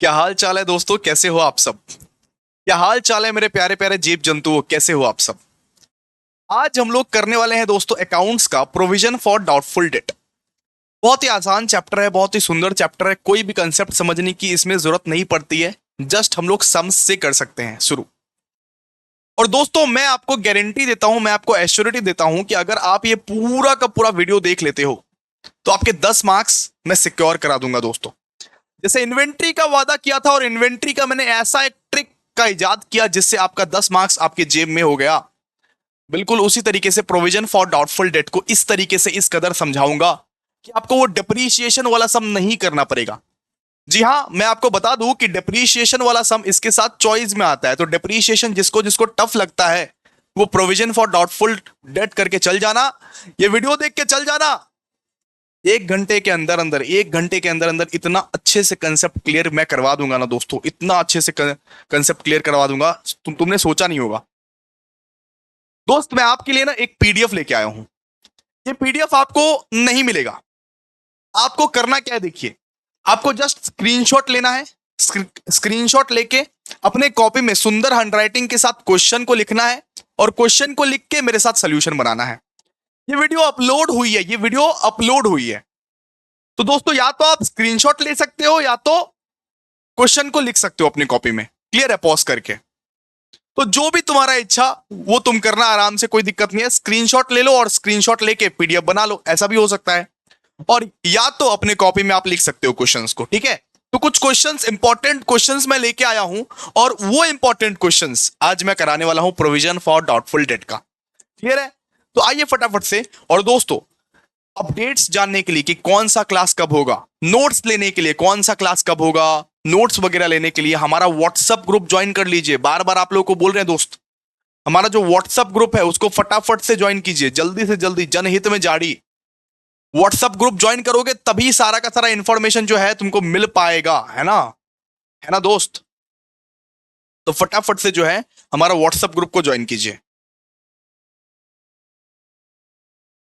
क्या हाल चाल है दोस्तों, कैसे हो आप सब। क्या हाल चाल है मेरे प्यारे प्यारे जीव जंतुओं, कैसे हो आप सब। आज हम लोग करने वाले हैं दोस्तों अकाउंट्स का प्रोविजन फॉर डाउटफुल डेट। बहुत ही आसान चैप्टर है, बहुत ही सुंदर चैप्टर है, कोई भी कंसेप्ट समझने की इसमें जरूरत नहीं पड़ती है। जस्ट हम लोग सम्स से कर सकते हैं शुरू। और दोस्तों मैं आपको गारंटी देता हूं, मैं आपको एश्योरिटी देता हूं कि अगर आप ये पूरा का पूरा वीडियो देख लेते हो तो आपके 10 मार्क्स मैं सिक्योर करा दूंगा दोस्तों। जैसे इन्वेंट्री का वादा किया था और इन्वेंट्री का मैंने ऐसा एक ट्रिक का इजाद किया जिससे आपका 10 मार्क्स आपके जेब में हो गया, बिल्कुल उसी तरीके से प्रोविजन फॉर डाउटफुल डेट को इस तरीके से इस कदर समझाऊंगा कि आपको वो डिप्रीशिएशन वाला सम नहीं करना पड़ेगा। जी हाँ, मैं आपको बता दूं कि डिप्रीशिएशन वाला सम इसके साथ चॉइस में आता है, तो डिप्रीशिएशन जिसको जिसको टफ लगता है वो प्रोविजन फॉर डाउटफुल डेट करके चल जाना, ये वीडियो देख के चल जाना। 1 घंटे के अंदर अंदर 1 घंटे के अंदर अंदर इतना अच्छे से कंसेप्ट क्लियर मैं करवा दूंगा ना दोस्तों, इतना अच्छे से कंसेप्ट क्लियर करवा दूंगा तुमने सोचा नहीं होगा। दोस्त मैं आपके लिए ना एक पीडीएफ लेके आया हूं। ये पीडीएफ आपको नहीं मिलेगा। आपको करना क्या है देखिए, आपको जस्ट स्क्रीनशॉट लेना है। स्क्रीनशॉट लेके अपने कॉपी में सुंदर हैंडराइटिंग के साथ क्वेश्चन को लिखना है और क्वेश्चन को लिख के मेरे साथ सोल्यूशन बनाना है। ये वीडियो अपलोड हुई है, ये वीडियो अपलोड हुई है। तो दोस्तों या तो आप स्क्रीनशॉट ले सकते हो या तो क्वेश्चन को लिख सकते हो अपनी कॉपी में, क्लियर है, पॉज करके। तो जो भी तुम्हारा इच्छा वो तुम करना आराम से, कोई दिक्कत नहीं है। स्क्रीनशॉट ले लो और स्क्रीनशॉट लेके पीडीएफ बना लो, ऐसा भी हो सकता है। और या तो अपने कॉपी में आप लिख सकते हो क्वेश्चंस को, ठीक है। तो कुछ क्वेश्चंस, इंपॉर्टेंट क्वेश्चंस मैं लेके आया हूं और वो इंपॉर्टेंट क्वेश्चंस आज मैं कराने वाला हूं प्रोविजन फॉर डाउटफुल डेट का, क्लियर है। तो आइए फटाफट से। और दोस्तों अपडेट्स जानने के लिए कि कौन सा क्लास कब होगा, नोट्स लेने के लिए कौन सा क्लास कब होगा, नोट्स वगैरह लेने के लिए हमारा व्हाट्सएप ग्रुप ज्वाइन कर लीजिए। बार बार आप लोगों को बोल रहे हैं दोस्त, हमारा जो व्हाट्सएप ग्रुप है उसको फटाफट से ज्वाइन कीजिए, जल्दी से जल्दी, जनहित में जारी। व्हाट्सएप ग्रुप ज्वाइन करोगे तभी सारा का सारा इंफॉर्मेशन जो है तुमको मिल पाएगा, है ना, है ना दोस्त। तो फटाफट से जो है हमारा व्हाट्सएप ग्रुप को ज्वाइन कीजिए।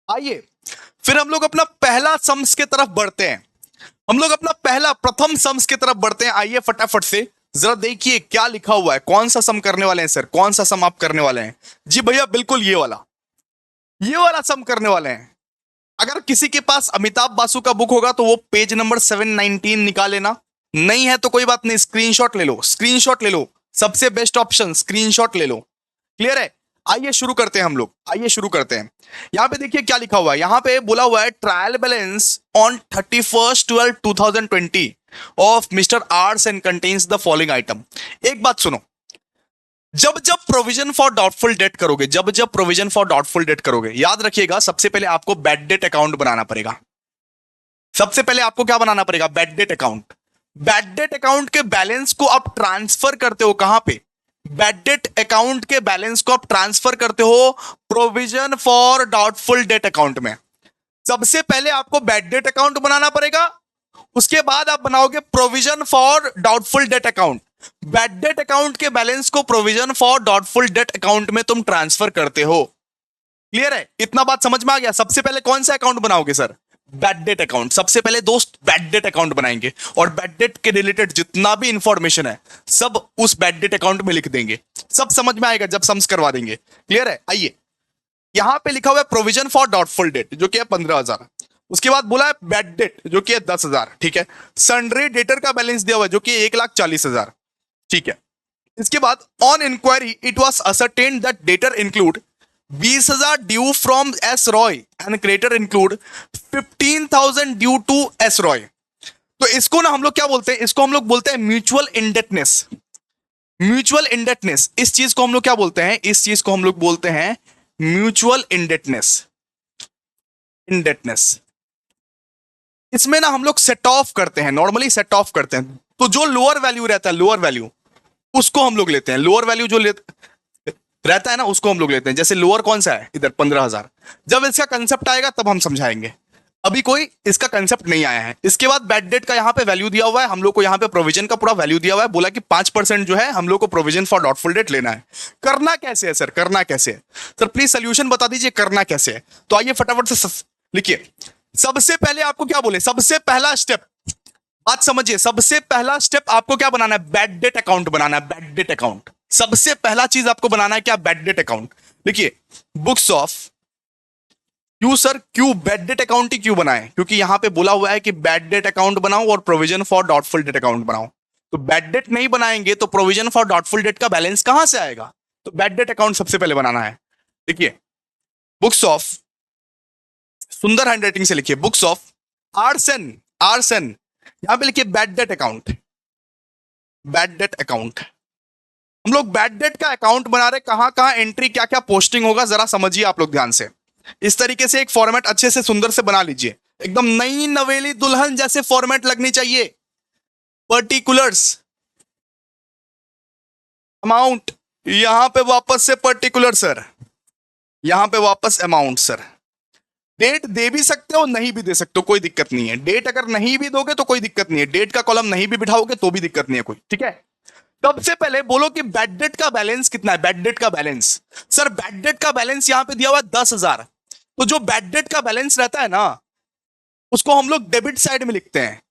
आइए फिर हम लोग अपना पहला सम्स की तरफ बढ़ते हैं। हम लोग अपना पहला प्रथम सम्स की तरफ बढ़ते हैं। आइए फटाफट से जरा देखिए क्या लिखा हुआ है, कौन सा सम करने वाले हैं सर, कौन सा सम आप करने वाले हैं। जी भैया बिल्कुल ये वाला सम करने वाले हैं। अगर किसी के पास अमिताभ बासु का बुक होगा तो वो पेज नंबर 719 निकाल लेना, नहीं है तो कोई बात नहीं, स्क्रीनशॉट ले लो, स्क्रीनशॉट ले लो, सबसे बेस्ट ऑप्शन स्क्रीनशॉट ले लो, क्लियर है। आइए शुरू करते हैं हम लोग, आइए शुरू करते हैं। यहां पे देखिए क्या लिखा हुआ है, यहां पे बोला हुआ है trial balance on 31/12/2020 of mister Ars and contains the following item. एक बात सुनो, जब जब प्रोविजन फॉर डाउटफुल डेट करोगे, जब जब प्रोविजन फॉर डाउटफुल डेट करोगे, याद रखिएगा सबसे पहले आपको बैड डेट अकाउंट बनाना पड़ेगा। सबसे पहले आपको क्या बनाना पड़ेगा, bad debt account. Bad debt account के बैलेंस को आप ट्रांसफर करते हो कहां पे, बैड डेट अकाउंट के बैलेंस को आप ट्रांसफर करते हो provision for doubtful debt account में। सबसे पहले आपको बैड डेट अकाउंट बनाना पड़ेगा, उसके बाद आप बनाओगे provision for doubtful debt account. Bad debt account के बैलेंस को provision for doubtful debt account में तुम ट्रांसफर करते हो, क्लियर है, इतना बात समझ में आ गया। सबसे पहले कौन सा अकाउंट बनाओगे सर, बैड डेट अकाउंट। सबसे पहले दोस्त बैड डेट अकाउंट बनाएंगे और बैड डेट के रिलेटेड जितना भी इंफॉर्मेशन है सब उस बैड डेट अकाउंट में लिख देंगे। सब समझ में आएगा जब सम्स करवा देंगे, क्लियर है। आइए यहां पे लिखा हुआ है प्रोविजन फॉर डाउटफुल डेट जो कि है 15,000, उसके बाद बोला है बैड डेट जो कि है 10,000, ठीक है। सन्ड्री डेटर का बैलेंस दिया हुआ है जो कि 1,40,000, ठीक है। इसके बाद on inquiry it was ascertained that debtor include 20,000 due from S Roy and creditor include 15,000 due to S Roy. तो इसको ना हम लोग क्या बोलते हैं, इसको हम लोग बोलते हैं म्यूचुअल इंडेटनेस। म्यूचुअल इंडेटनेस, इस चीज को हम लोग क्या बोलते हैं, इस चीज को हम लोग बोलते हैं म्यूचुअल इंडेटनेस। इंडेटनेस इसमें ना हम लोग सेट ऑफ करते हैं, नॉर्मली सेट ऑफ करते हैं। तो जो लोअर वैल्यू रहता है, लोअर वैल्यू उसको हम लोग लेते हैं, लोअर वैल्यू जो रहता है ना उसको हम लोग लेते हैं। जैसे लोअर कौन सा है इधर 15,000। जब इसका कंसेप्ट आएगा तब हम समझाएंगे, अभी कोई इसका कंसेप्ट नहीं आया है। इसके बाद बैड डेट का यहाँ पे वैल्यू दिया हुआ है, हम लोग को यहाँ पे प्रोविजन का पूरा वैल्यू दिया हुआ है, बोला कि 5% जो है हम लोग को प्रोविजन फॉर डाउटफुल डेट लेना है। करना कैसे है सर, करना कैसे है सर, प्लीज सोल्यूशन बता दीजिए करना कैसे है। तो आइए फटाफट से लिखिए। सबसे पहले आपको क्या बोले, सबसे पहला स्टेप बात समझिए, सबसे पहला स्टेप आपको क्या बनाना है, बैड डेट अकाउंट बनाना है, बैड डेट अकाउंट। सबसे पहला चीज आपको बनाना है क्या, बैड डेट अकाउंट। देखिए बुक्स ऑफ, क्यों सर, क्यों बैड डेट अकाउंट ही क्यों बनाए, क्योंकि यहां पे बोला हुआ है कि बैड डेट अकाउंट बनाओ और provision for doubtful debt account बनाओ। तो बैड डेट नहीं बनाएंगे तो प्रोविजन फॉर डाउटफुल डेट का बैलेंस कहां से आएगा, तो बैड डेट अकाउंट सबसे पहले बनाना है। देखिए बुक्स ऑफ, सुंदर हैंडराइटिंग से लिखिए, बुक्स ऑफ आर्सन, आर्सन, यहां पे लिखिए bad debt account, bad debt account. हम लोग बैड डेट का अकाउंट बना रहे, कहां कहां एंट्री, क्या क्या पोस्टिंग होगा, जरा समझिए आप लोग ध्यान से। इस तरीके से एक फॉर्मेट अच्छे से सुंदर से बना लीजिए, एकदम नई नवेली दुल्हन जैसे फॉर्मेट लगनी चाहिए। पर्टिकुलर्स, अमाउंट, यहां पे वापस से पर्टिकुलर सर, यहां पे वापस अमाउंट सर। डेट दे भी सकते हो, नहीं भी दे सकते हो, कोई दिक्कत नहीं है। डेट अगर नहीं भी दोगे तो कोई दिक्कत नहीं है, डेट का कॉलम नहीं भी बिठाओगे तो भी दिक्कत नहीं है कोई, ठीक है। सबसे पहले बोलो कि बैड डेट का बैलेंस कितना है, बैड डेट का बैलेंस। सर बैड डेट का बैलेंस यहां पे दिया हुआ है 10,000। तो जो बैड डेट का बैलेंस रहता है ना, उसको हम लोग डेबिट साइड में लिखते हैं।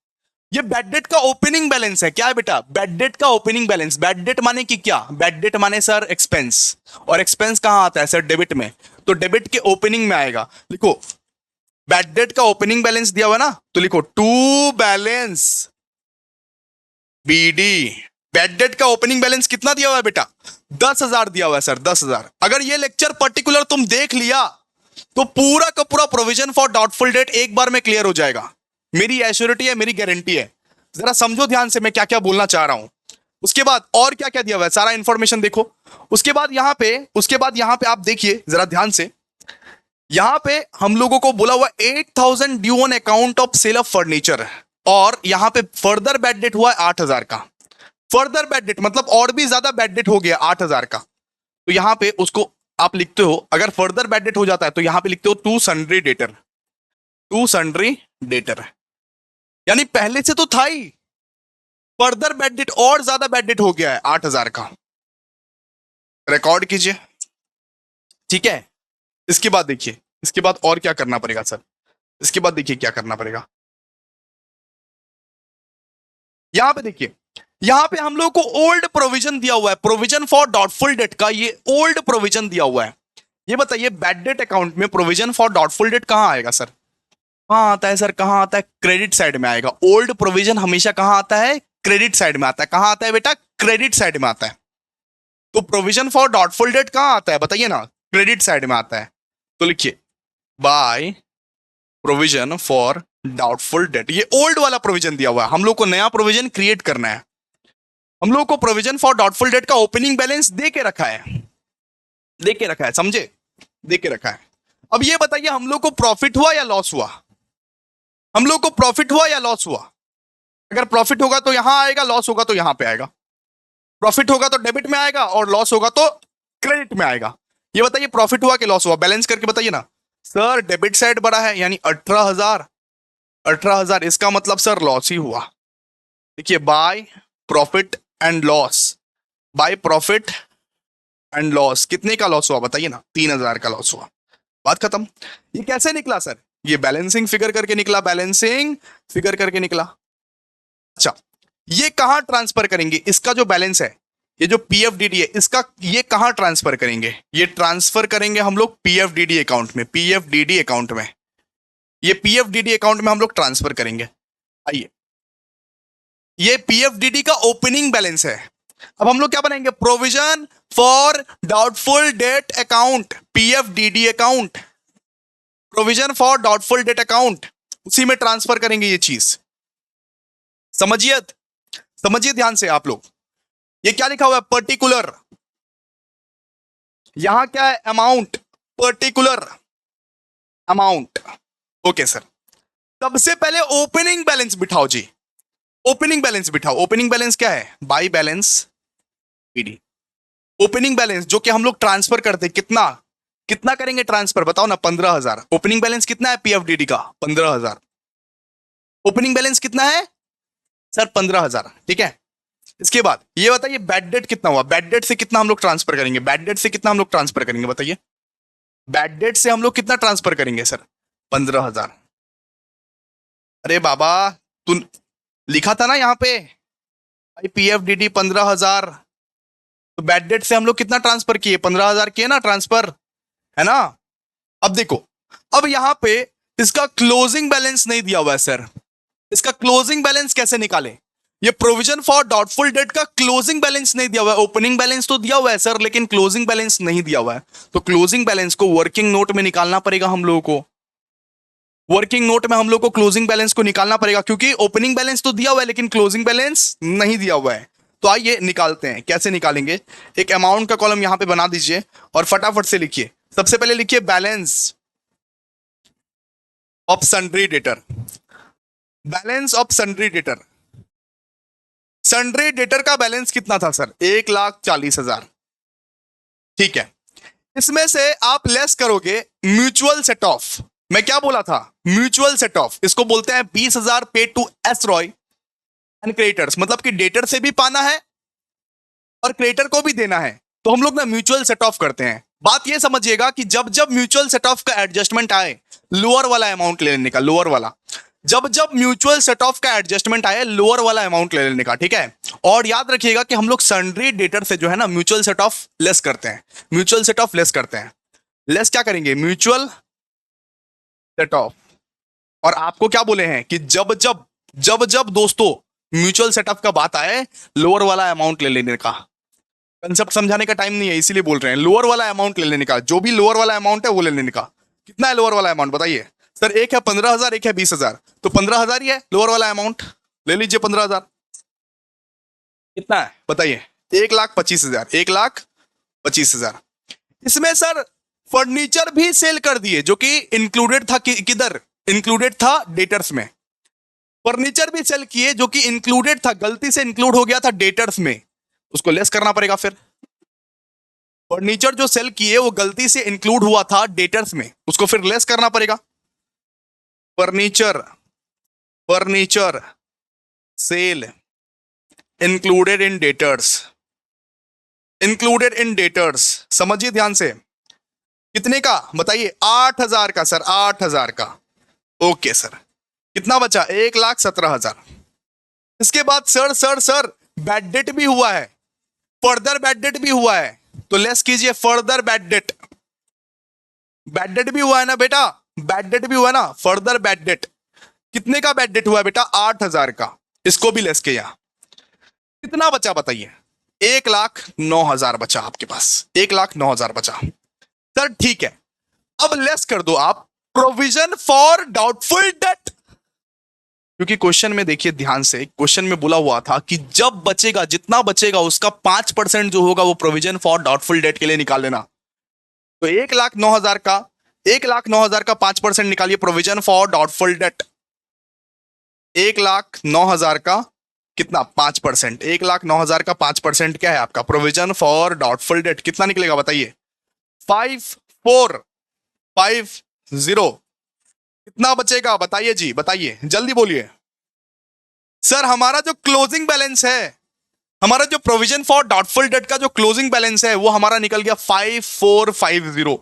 ये बैड डेट का ओपनिंग बैलेंस है, क्या है बेटा, बैड डेट का ओपनिंग बैलेंस। बैड डेट माने कि क्या, बैड डेट माने सर एक्सपेंस, और एक्सपेंस कहां आता है सर, डेबिट में। तो डेबिट के ओपनिंग में आएगा। लिखो बैड डेट का ओपनिंग बैलेंस दिया हुआ है ना, तो लिखो to balance BD. Bad debt का ओपनिंग बैलेंस कितना दिया हुआ है बेटा, 10,000 दिया हुआ है सर, 10,000। अगर ये लेक्चर पर्टिकुलर तुम देख लिया तो पूरा का पूरा प्रोविजन फॉर डाउटफुल डेट एक बार में क्लियर हो जाएगा। मेरी एश्योरिटी है, मेरी गारंटी है। जरा समझो ध्यान से मैं क्या क्या बोलना चाह रहा हूं। उसके बाद और क्या क्या दिया हुआ है, सारा इंफॉर्मेशन देखो। उसके बाद यहां पे आप देखिए जरा ध्यान से, यहां पे हम लोगों को बोला हुआ 8,000 due on account of sale of furniture, और यहां पे फर्दर बैड डेट हुआ है 8,000 का। फर्दर बैड डेट मतलब और भी ज्यादा बैड डेट हो गया 8,000 का। तो यहां पे उसको आप लिखते हो, अगर फर्दर बैड डेट हो जाता है तो यहां पे लिखते हो to sundry debtor, to sundry debtor, यानी पहले से तो था ही, फर्दर बैड डेट और ज्यादा बैड डेट हो गया है 8,000 का। रिकॉर्ड कीजिए, ठीक है। इसके बाद देखिए, इसके बाद और क्या करना पड़ेगा सर, इसके बाद देखिए क्या करना पड़ेगा। यहां पे देखिए, यहां पे हम लोग को ओल्ड प्रोविजन दिया हुआ है, प्रोविजन फॉर डाउटफुल डेट का ये ओल्ड प्रोविजन दिया हुआ है। ये बताइए बैड डेट अकाउंट में प्रोविजन फॉर डाउटफुल डेट कहां आएगा सर, कहां आता है सर, कहां आता है, क्रेडिट साइड में आएगा। ओल्ड प्रोविजन हमेशा कहां आता है, क्रेडिट साइड में आता है। कहां आता है बेटा, क्रेडिट साइड में आता है। तो प्रोविजन फॉर डाउटफुल डेट कहां आता है बताइए ना, क्रेडिट साइड में आता है। तो लिखिए by provision for doubtful date, ये ओल्ड वाला प्रोविजन दिया हुआ है, हम लोग को नया प्रोविजन क्रिएट करना है। हम लोग को प्रोविजन फॉर डाउटफुल डेट का ओपनिंग बैलेंस दे के रखा है, दे के रखा है, समझे, दे के रखा है। अब ये बताइए हम लोग को प्रॉफिट हुआ या लॉस हुआ, हम लोग को प्रॉफिट हुआ या लॉस हुआ। अगर प्रॉफिट होगा तो यहां आएगा, लॉस होगा तो यहां पे आएगा। प्रॉफिट होगा तो डेबिट में आएगा और लॉस होगा तो क्रेडिट में आएगा। ये बताइए प्रॉफिट हुआ कि लॉस हुआ, बैलेंस करके बताइए ना। सर डेबिट साइड बढ़ा है, यानी 18,000, 18,000 इसका मतलब सर लॉस ही हुआ। देखिए by profit and loss, by profit and loss, कितने का लॉस हुआ बताइए ना, 3,000 का लॉस हुआ। बात खत्म। ये कैसे निकला सर, ये बैलेंसिंग फिगर करके निकला, बैलेंसिंग फिगर करके निकला। अच्छा ये कहां ट्रांसफर करेंगे, इसका जो बैलेंस है, ये जो पीएफडीडी है इसका, ये कहां ट्रांसफर करेंगे, ये ट्रांसफर करेंगे हम लोग पीएफडीडी अकाउंट में, पीएफडीडी अकाउंट में, ये पीएफडीडी अकाउंट में हम लोग ट्रांसफर करेंगे। आइए ये पीएफडीडी का ओपनिंग बैलेंस है। अब हम लोग क्या बनाएंगे, provision for doubtful debt account, PFDD account, provision for doubtful debt account, उसी में ट्रांसफर करेंगे ये चीज। समझिए, समझिए ध्यान से आप लोग। ये क्या लिखा हुआ है, पर्टिकुलर, यहां क्या है, amount, particular amount. Okay sir, सबसे पहले ओपनिंग बैलेंस बिठाओ जी, ओपनिंग बैलेंस बिठाओ। ओपनिंग बैलेंस क्या है, by balance PD. Opening balance जो कि हम लोग ट्रांसफर करते, कितना कितना करेंगे ट्रांसफर बताओ ना, 15,000। ओपनिंग बैलेंस कितना है पीएफडीडी का, 15,000। ओपनिंग बैलेंस कितना है सर, 15,000, ठीक है। इसके बाद ये बताइए बैड डेट कितना हुआ, बैड डेट से कितना हम लोग ट्रांसफर करेंगे, बैड डेट से कितना हम लोग ट्रांसफर करेंगे बताइए, बैड डेट से हम लोग कितना ट्रांसफर करेंगे सर, 15,000। अरे बाबा तू लिखा था ना यहाँ पे PFDD 15,000। तो बैड डेट से हम लोग कितना ट्रांसफर किए, 15,000 किए ना ट्रांसफर, है ना। अब देखो, अब यहाँ पे इसका क्लोजिंग बैलेंस नहीं दिया हुआ है सर, इसका क्लोजिंग बैलेंस कैसे निकालें। ये प्रोविजन फॉर डाउटफुल डेट का क्लोजिंग बैलेंस नहीं दिया हुआ है, ओपनिंग बैलेंस तो दिया हुआ है सर लेकिन क्लोजिंग बैलेंस नहीं दिया हुआ है। तो क्लोजिंग बैलेंस को वर्किंग नोट में निकालना पड़ेगा हम लोगों को, वर्किंग नोट में हम लोग को क्लोजिंग बैलेंस को निकालना पड़ेगा, क्योंकि ओपनिंग बैलेंस तो दिया हुआ है लेकिन क्लोजिंग बैलेंस नहीं दिया हुआ है। तो आइए निकालते हैं, कैसे निकालेंगे। एक अमाउंट का कॉलम यहां पे बना दीजिए और फटाफट से लिखिए। सबसे पहले लिखिए balance of sundry debtor, balance of sundry debtor. Sundry debtor का बैलेंस कितना था सर, 1,40,000। ठीक है, इसमें से आप लेस करोगे म्यूचुअल सेट ऑफ। मैं क्या बोला था, म्यूचुअल सेट ऑफ, इसको बोलते हैं 20,000 paid to S Roy and creditors, मतलब कि डेटर से भी पाना है और क्रेडिटर को भी देना है। तो हम लोग ना म्यूचुअल सेट ऑफ करते हैं। बात ये समझिएगा कि जब जब म्यूचुअल सेट ऑफ का एडजस्टमेंट आए, लोअर वाला अमाउंट ले लेने का, लोअर वाला, जब जब म्यूचुअल सेट ऑफ का एडजस्टमेंट आए लोअर वाला अमाउंट ले लेने का, ठीक है। और याद रखिएगा कि हम लोग सन्ड्री डेटर से जो है ना म्यूचुअल सेट ऑफ लेस करते हैं, म्यूचुअल सेट ऑफ लेस करते हैं। लेस क्या करेंगे, म्यूचुअल सेट ऑफ। और आपको क्या बोले हैं कि जब जब दोस्तों म्यूचुअल सेटअप का बात आए लोअर वाला अमाउंट ले लेने का। कंसेप्ट समझाने का टाइम नहीं है इसीलिए बोल रहे हैं, लोअर वाला अमाउंट ले लेने का, जो भी लोअर वाला अमाउंट है वो ले लेने का। कितना है लोअर वाला अमाउंट बताइए सर, एक है 15,000 एक है 20,000, तो 15,000 ही है लोअर वाला अमाउंट, ले लीजिए 15,000। कितना है बताइए, 1,25,000, 1,25,000। इसमें सर फर्नीचर भी सेल कर दिए जो कि इंक्लूडेड था, किधर इंक्लूडेड था, डेटर्स में। फर्नीचर भी सेल किए जो कि इंक्लूडेड था, गलती से इंक्लूड हो गया था डेटर्स में, उसको लेस करना पड़ेगा। फिर फर्नीचर जो सेल किए वो गलती से इंक्लूड हुआ था डेटर्स में, उसको फिर लेस करना पड़ेगा। Furniture sale included in debtors, included in debtors, समझिए ध्यान से। कितने का बताइए, 8,000 का सर, 8,000 का। ओके सर, कितना बचा, 1,17,000। इसके बाद सर बैड डेट भी हुआ है, फर्दर बैड डेट भी हुआ है, तो लेस कीजिए further bad date. Bad debt भी हुआ है ना बेटा, बैड डेट भी हुआ है ना, फर्दर बैड डेट। कितने का बैड डेट हुआ है बेटा, 8,000 का, इसको भी लेस किया। कितना बचा बताइए, 1,09,000 बचा आपके पास, 1,09,000 बचा। सर ठीक है, अब लेस कर दो आप प्रोविजन फॉर डाउटफुल डेट, क्योंकि क्वेश्चन में देखिए ध्यान से, क्वेश्चन में बोला हुआ था कि जब बचेगा, जितना बचेगा उसका 5% जो होगा वो प्रोविजन फॉर डाउटफुल डेट के लिए निकाल लेना। तो 1,09,000 का, 1,09,000 का 5% निकालिए प्रोविजन फॉर डाउटफुल डेट। 1,09,000 का कितना, 5%, 1,09,000 का 5% क्या है आपका, प्रोविजन फॉर डाउटफुल डेट। कितना निकलेगा बताइए, 5,450। कितना बचेगा बताइए जी, बताइए जल्दी बोलिए। सर हमारा जो क्लोजिंग बैलेंस है, हमारा जो प्रोविजन फॉर डाउटफुल डेट का जो क्लोजिंग बैलेंस है वो हमारा निकल गया 5,450।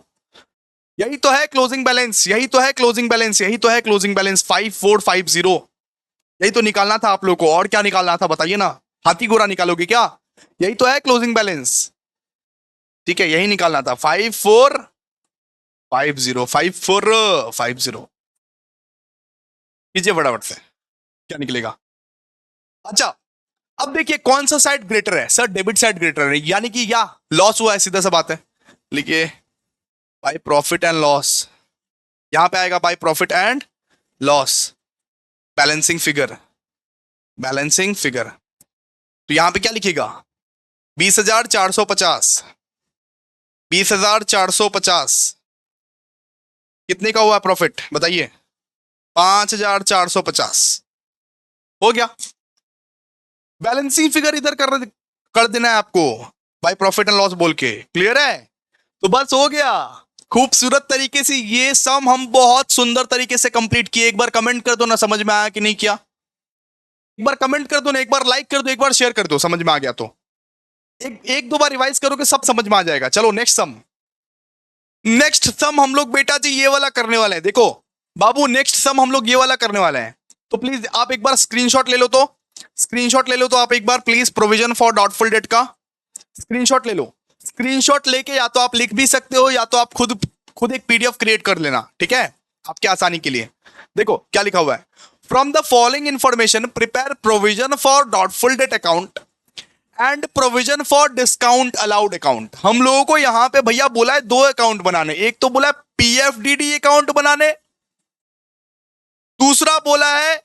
यही तो है क्लोजिंग बैलेंस, यही तो है क्लोजिंग बैलेंस, यही तो है क्लोजिंग बैलेंस 5,450। यही तो निकालना था आप लोग को, और क्या निकालना था बताइए ना, हाथी घोड़ा निकालोगे क्या, यही तो है क्लोजिंग बैलेंस। ठीक है, यही निकालना था 5,450, 5,450। कीजिए फटाफट से, क्या निकलेगा। अच्छा अब देखिए कौन सा साइड ग्रेटर है, सर डेबिट साइड ग्रेटर है, यानी कि या लॉस हुआ है, सीधा सा बात है। लिखिए बाय प्रॉफिट एंड लॉस, यहां पे आएगा by profit and loss, balancing figure, balancing figure. तो यहां पे क्या लिखिएगा, 20,450, 20,450। कितने का हुआ प्रॉफिट बताइए, 5,450। हो गया, बैलेंसिंग फिगर इधर कर देना है आपको बाय प्रॉफिट एंड लॉस बोल के, क्लियर है। तो बस हो गया, खूबसूरत तरीके से ये सम हम बहुत सुंदर तरीके से कंप्लीट किए। एक बार कमेंट कर दो ना समझ में आया कि नहीं किया, एक बार कमेंट कर दो ना, एक बार लाइक कर दो, एक बार शेयर कर दो, समझ में आ गया तो एक दो बार रिवाइज करोगे सब समझ में आ जाएगा। चलो नेक्स्ट सम, नेक्स्ट सम हम लोग बेटा जी ये वाला करने वाले हैं। देखो बाबू नेक्स्ट सम हम लोग ये वाला करने वाले हैं, तो प्लीज आप एक बार स्क्रीनशॉट ले लो तो स्क्रीनशॉट ले लो तो आप एक बार please, provision for doubtful debt का स्क्रीनशॉट ले लो। स्क्रीनशॉट लेके या तो आप लिख भी सकते हो या तो आप खुद खुद एक पीडीएफ क्रिएट कर लेना, ठीक है, आपके आसानी के लिए। देखो क्या लिखा हुआ है, from the following information prepare provision for doubtful debt account and provision for discount allowed account. हम लोगों को यहां पे भैया बोला है दो अकाउंट बनाने, एक तो बोला है पीएफडीडी अकाउंट बनाने, दूसरा बोला है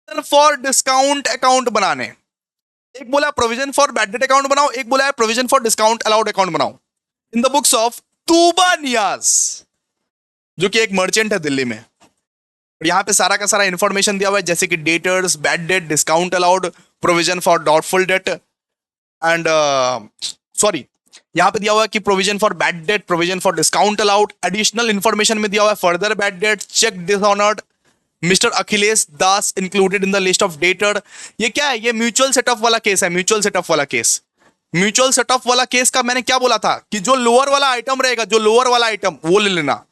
फॉर डिस्काउंट अकाउंट बनाने। एक बोला provision for bad debt account बनाओ, एक बोला है provision for discount allowed account बनाओ। In the books of Tuba Niyaz, जो कि एक मर्चेंट है दिल्ली में, और यहां पे सारा का सारा इंफॉर्मेशन दिया हुआ है, जैसे कि debtors, bad debt, discount allowed, provision for doubtful debt and sorry, यहां पे दिया हुआ है कि provision for bad debt, provision for discount allowed. Additional information में दिया हुआ है further bad debt, cheque dishonoured, mister Akhilesh Das included in the list of debtor. ये क्या है, ये म्यूचुअल सेटअप वाला केस है, म्यूचुअल सेटअप वाला केस। म्यूचुअल सेटअप वाला केस का मैंने क्या बोला था कि जो लोअर वाला आइटम रहेगा, जो लोअर वाला आइटम वो ले लेना।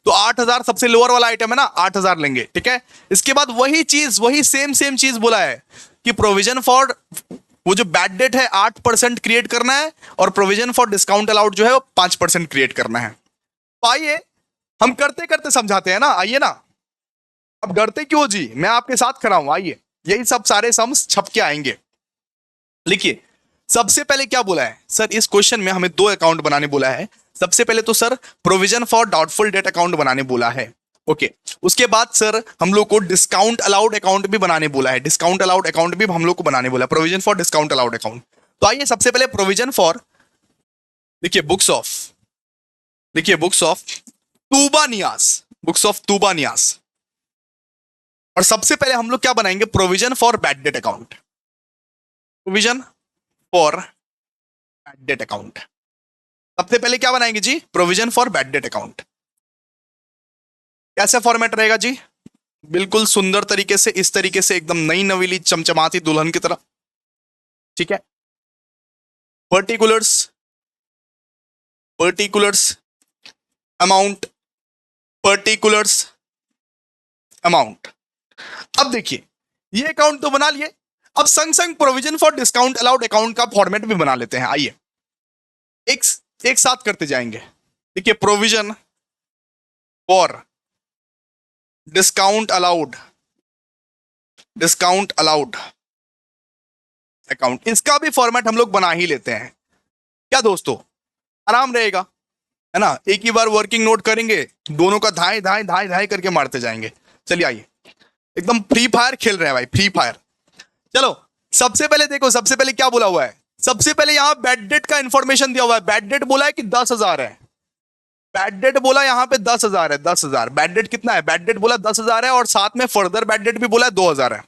तो 8,000 सबसे लोअर वाला आइटम है ना, 8,000 लेंगे, ठीक है। इसके बाद वही चीज, वही सेम चीज बोला है कि प्रोविजन फॉर वो जो बैड डेट है 8% क्रिएट करना है, और प्रोविजन फॉर डिस्काउंट अलाउड जो है वो 5% क्रिएट करना है। तो आइए हम करते करते समझाते हैं ना, आइए ना। अब डरते क्यों जी, मैं आपके साथ खड़ा हूं, आइए। यही सब सारे सम्स छप के आएंगे। लिखिए, सबसे पहले क्या बोला है सर, इस क्वेश्चन में हमें दो अकाउंट बनाने बोला है। सबसे पहले तो sir provision for doubtful debt account बनाने बोला है, ओके। उसके बाद सर हम लोग को डिस्काउंट अलाउड अकाउंट भी बनाने बोला है, डिस्काउंट अलाउड अकाउंट भी हम लोग को बनाने बोला है, provision for discount allowed account. तो आइए सबसे पहले प्रोविजन फॉर, देखिए बुक्स ऑफ, देखिए books of Tuba Niyaz, books of Tuba Niyaz. और सबसे पहले हम लोग क्या बनाएंगे, provision for bad debt account, provision for bad debt account. सबसे पहले क्या बनाएंगे जी, provision for bad debt account. कैसा फॉर्मेट रहेगा जी, बिल्कुल सुंदर तरीके से, इस तरीके से एकदम नई नवीली चमचमाती दुल्हन की तरह, ठीक है। Particulars, particulars amount, particulars amount. अब देखिए ये अकाउंट तो बना लिए, अब संग संग provision for discount allowed account का फॉर्मेट भी बना लेते हैं। आइए एक साथ करते जाएंगे। देखिए provision for discount allowed, discount allowed account, इसका भी फॉर्मेट हम लोग बना ही लेते हैं। क्या दोस्तों, आराम रहेगा, है ना। एक ही बार वर्किंग नोट करेंगे, दोनों का धाए धाए धाए धाए करके मारते जाएंगे। चलिए आइए, एकदम फ्री फायर खेल रहे हैं भाई, फ्री फायर। चलो सबसे पहले देखो, सबसे पहले क्या बोला हुआ है, सबसे पहले यहां बैड डेट का इंफॉर्मेशन दिया हुआ है। बैड डेट बोला है कि 10,000 है, बैड डेट बोला यहां पे 10,000 है, 10,000। बैड डेट कितना है, बैड डेट बोला 10,000 है, और साथ में फर्दर बैड डेट भी बोला है 2,000 है।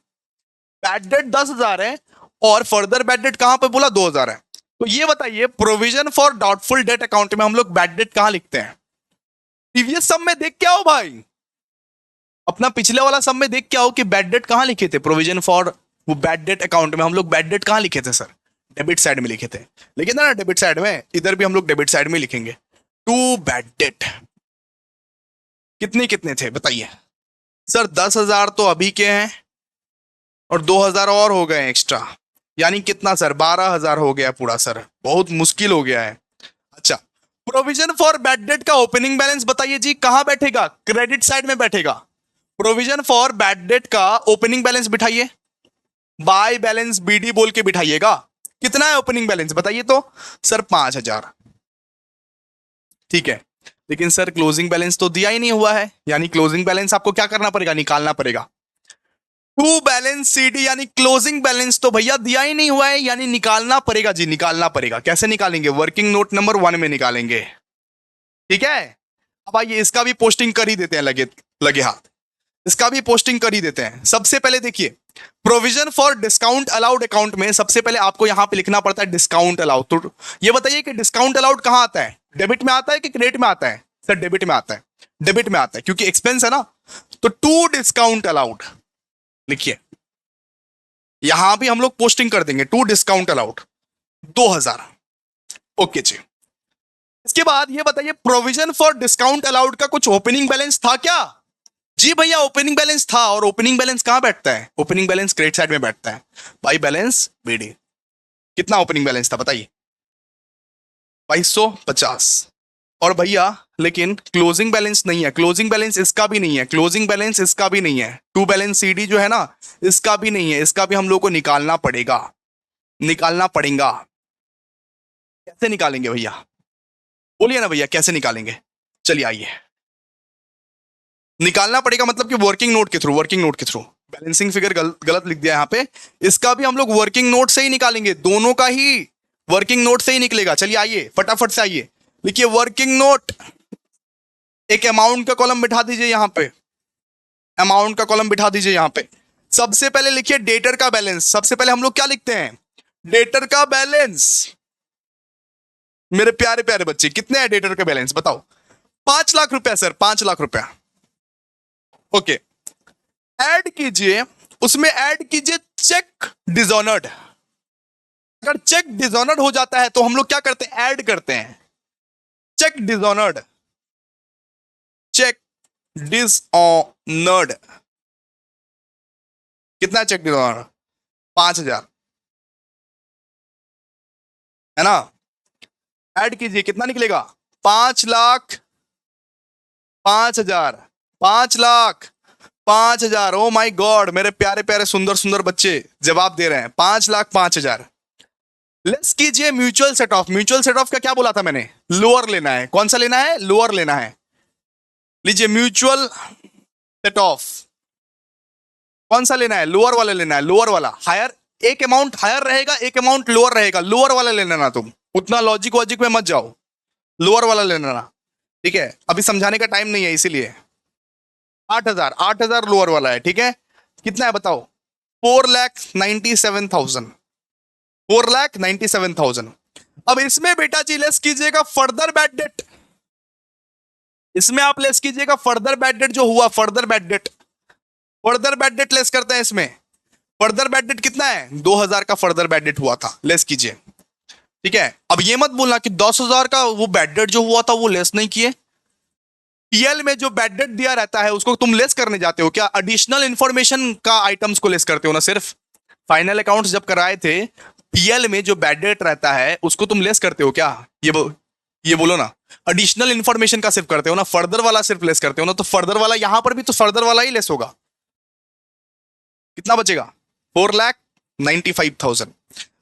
बैड डेट 10,000 है और फर्दर बैड डेट कहां पे बोला 2,000 है। तो ये बताइए provision for doubtful debt account में हम लोग बैड डेट कहां लिखते हैं, प्रीवियस सम में देख के आओ भाई, अपना पिछले वाला सम में देख के आओ कि बैड डेट कहां लिखे थे। प्रोविजन फॉर वो बैड डेट अकाउंट में हम लोग बैड डेट कहां लिखे थे सर, डेबिट साइड में लिखे थे, लेकिन ना डेबिट साइड में, इधर भी हम लोग डेबिट साइड में लिखेंगे। टू बैड डेट कितने कितने थे बताइए सर, 10,000 तो अभी के हैं और 2,000 और हो गए एक्स्ट्रा, यानी कितना सर, 12,000 हो गया पूरा सर, बहुत मुश्किल हो गया है। अच्छा, प्रोविजन फॉर बैड डेट का ओपनिंग बैलेंस बताइए जी, कहां बैठेगा, क्रेडिट साइड में बैठेगा। प्रोविजन फॉर बैड डेट का ओपनिंग बैलेंस बिठाइए, बाय बैलेंस बीडी बोल के बिठाइएगा। कितना है ओपनिंग बैलेंस बताइए तो सर, 5,000, ठीक है। लेकिन सर क्लोजिंग बैलेंस तो दिया ही नहीं हुआ है, यानी क्लोजिंग बैलेंस आपको क्या करना पड़ेगा, निकालना पड़ेगा। टू बैलेंस सीडी यानी क्लोजिंग बैलेंस तो भैया दिया ही नहीं हुआ है, यानी निकालना पड़ेगा जी, निकालना पड़ेगा। कैसे निकालेंगे, वर्किंग नोट नंबर 1 में निकालेंगे, ठीक है। अब आइए इसका भी पोस्टिंग कर ही देते हैं, लगे लगे हाथ, इसका भी पोस्टिंग कर ही देते हैं। सबसे पहले देखिए provision for discount allowed account में सबसे पहले आपको यहां पे लिखना पड़ता है डिस्काउंट अलाउड। तो ये बताइए कि डिस्काउंट अलाउड कहां आता है, डेबिट में आता है कि क्रेडिट में आता है सर, डेबिट में आता है, डेबिट में आता है क्योंकि एक्सपेंस है ना। तो टू डिस्काउंट अलाउड लिखिए, यहां भी हम लोग पोस्टिंग कर देंगे, टू डिस्काउंट अलाउड 2,000, ओके जी। इसके बाद ये बताइए प्रोविजन फॉर डिस्काउंट अलाउड का कुछ ओपनिंग बैलेंस था क्या, जी भैया ओपनिंग बैलेंस था, और ओपनिंग बैलेंस कहां बैठता है? ओपनिंग बैलेंस क्रेडिट साइड में बैठता है। By balance BD. कितना ओपनिंग बैलेंस था बताइए? 2250। और भैया लेकिन क्लोजिंग बैलेंस नहीं है, क्लोजिंग बैलेंस इसका भी नहीं है, क्लोजिंग बैलेंस इसका भी नहीं है, टू बैलेंस सीडी जो है ना, इसका भी नहीं है, इसका भी हम लोग को निकालना पड़ेगा, निकालना पड़ेगा। कैसे निकालेंगे भैया? बोलिए ना भैया कैसे निकालेंगे? चलिए आइए। निकालना पड़ेगा मतलब कि वर्किंग नोट के थ्रू, वर्किंग नोट के थ्रू। बैलेंसिंग फिगर गलत लिख दिया यहाँ पे। इसका भी हम लोग वर्किंग नोट से ही निकालेंगे, दोनों का ही वर्किंग नोट से ही निकलेगा। चलिए आइए फटाफट से आइए, लिखिए वर्किंग नोट। एक अमाउंट का कॉलम बिठा दीजिए यहाँ पे, अमाउंट का कॉलम बिठा दीजिए यहाँ पे। सबसे पहले लिखिए डेटर का बैलेंस। सबसे पहले हम लोग क्या लिखते हैं? डेटर का बैलेंस। मेरे प्यारे प्यारे बच्चे कितने हैं डेटर का बैलेंस बताओ? 5 लाख रुपया सर, 5 लाख रुपया। ओके, ऐड कीजिए, उसमें ऐड कीजिए चेक डिसऑनर्ड। अगर चेक डिसऑनर्ड हो जाता है तो हम लोग क्या करते हैं? ऐड करते हैं चेक डिसऑनर्ड, चेक डिसऑनर्ड। कितना चेक डिसऑनर्ड? 5,000 है ना। ऐड कीजिए, कितना निकलेगा? 5,05,000, 5,05,000। ओ माय गॉड, मेरे प्यारे प्यारे सुंदर सुंदर बच्चे जवाब दे रहे हैं, 5,05,000। लेस कीजिए mutual set of. Mutual set of का क्या बोला था मैंने? लोअर लेना है। कौन सा लेना है? लोअर लेना है। लीजिए म्यूचुअल सेट ऑफ कौन सा लेना है? लोअर वाला लेना है, लोअर वाला। हायर, एक अमाउंट हायर रहेगा, एक अमाउंट लोअर रहेगा, लोअर वाला लेना ना। तुम उतना लॉजिक वॉजिक में मत जाओ, लोअर वाला लेना ना, ठीक है? अभी समझाने का टाइम नहीं है इसीलिए। 8,000, 8,000 लोअर वाला है, ठीक है? कितना है बताओ? 4,97,000, 4,97,000। अब इसमें बेटा जी लेस कीजिएगा फर्दर बैड डेट। इसमें आप लेस कीजिएगा फर्दर बैड डेट जो हुआ, further bad date, further bad date less करते हैं इसमें। फर्दर बैड डेट कितना है? 2,000 का फर्दर बैड डेट हुआ था, लेस कीजिए, ठीक है? अब ये मत बोलना कि 10,000 का वो बैड डेट जो हुआ था वो लेस नहीं किए। पीएल में जो बैड डेट दिया रहता है उसको तुम लेस करने जाते हो क्या? एडिशनल इंफॉर्मेशन का आइटम्स को लेस करते हो ना सिर्फ। फाइनल अकाउंट्स जब कराए थे, पीएल में जो बैड डेट रहता है उसको तुम लेस करते हो क्या? ये बोलो ना। एडिशनल इंफॉर्मेशन का सिर्फ करते हो ना, फर्दर वाला सिर्फ लेस करते हो ना। तो फर्दर वाला यहां पर भी तो फर्दर वाला ही लेस होगा। कितना बचेगा? 4,95,000।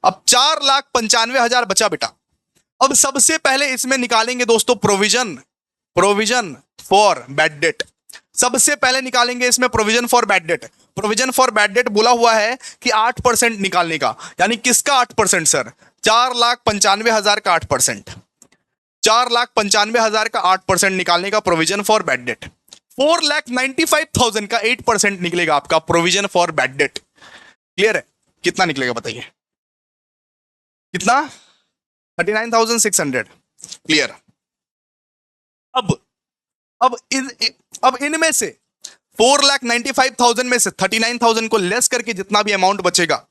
अब 4,95,000 बचा बेटा। अब सबसे पहले इसमें निकालेंगे दोस्तों provision, provision for bad date. सबसे पहले निकालेंगे इसमें provision for bad debt. Provision for bad date बोला हुआ है कि 8% निकालने का, यानी किसका 8% सर? 4,95,000 का 8%, 4,95,000 का 8% निकालने का प्रोविजन फॉर बैड डेट। 4,95,000 का 8% निकलेगा आपका provision for bad date. Clear है? कितना निकलेगा बताइए? कितना? 39,600। क्लियर। अब इनमें से 4,95,000 में से 39,000 को लेस करके जितना भी अमाउंट बचेगा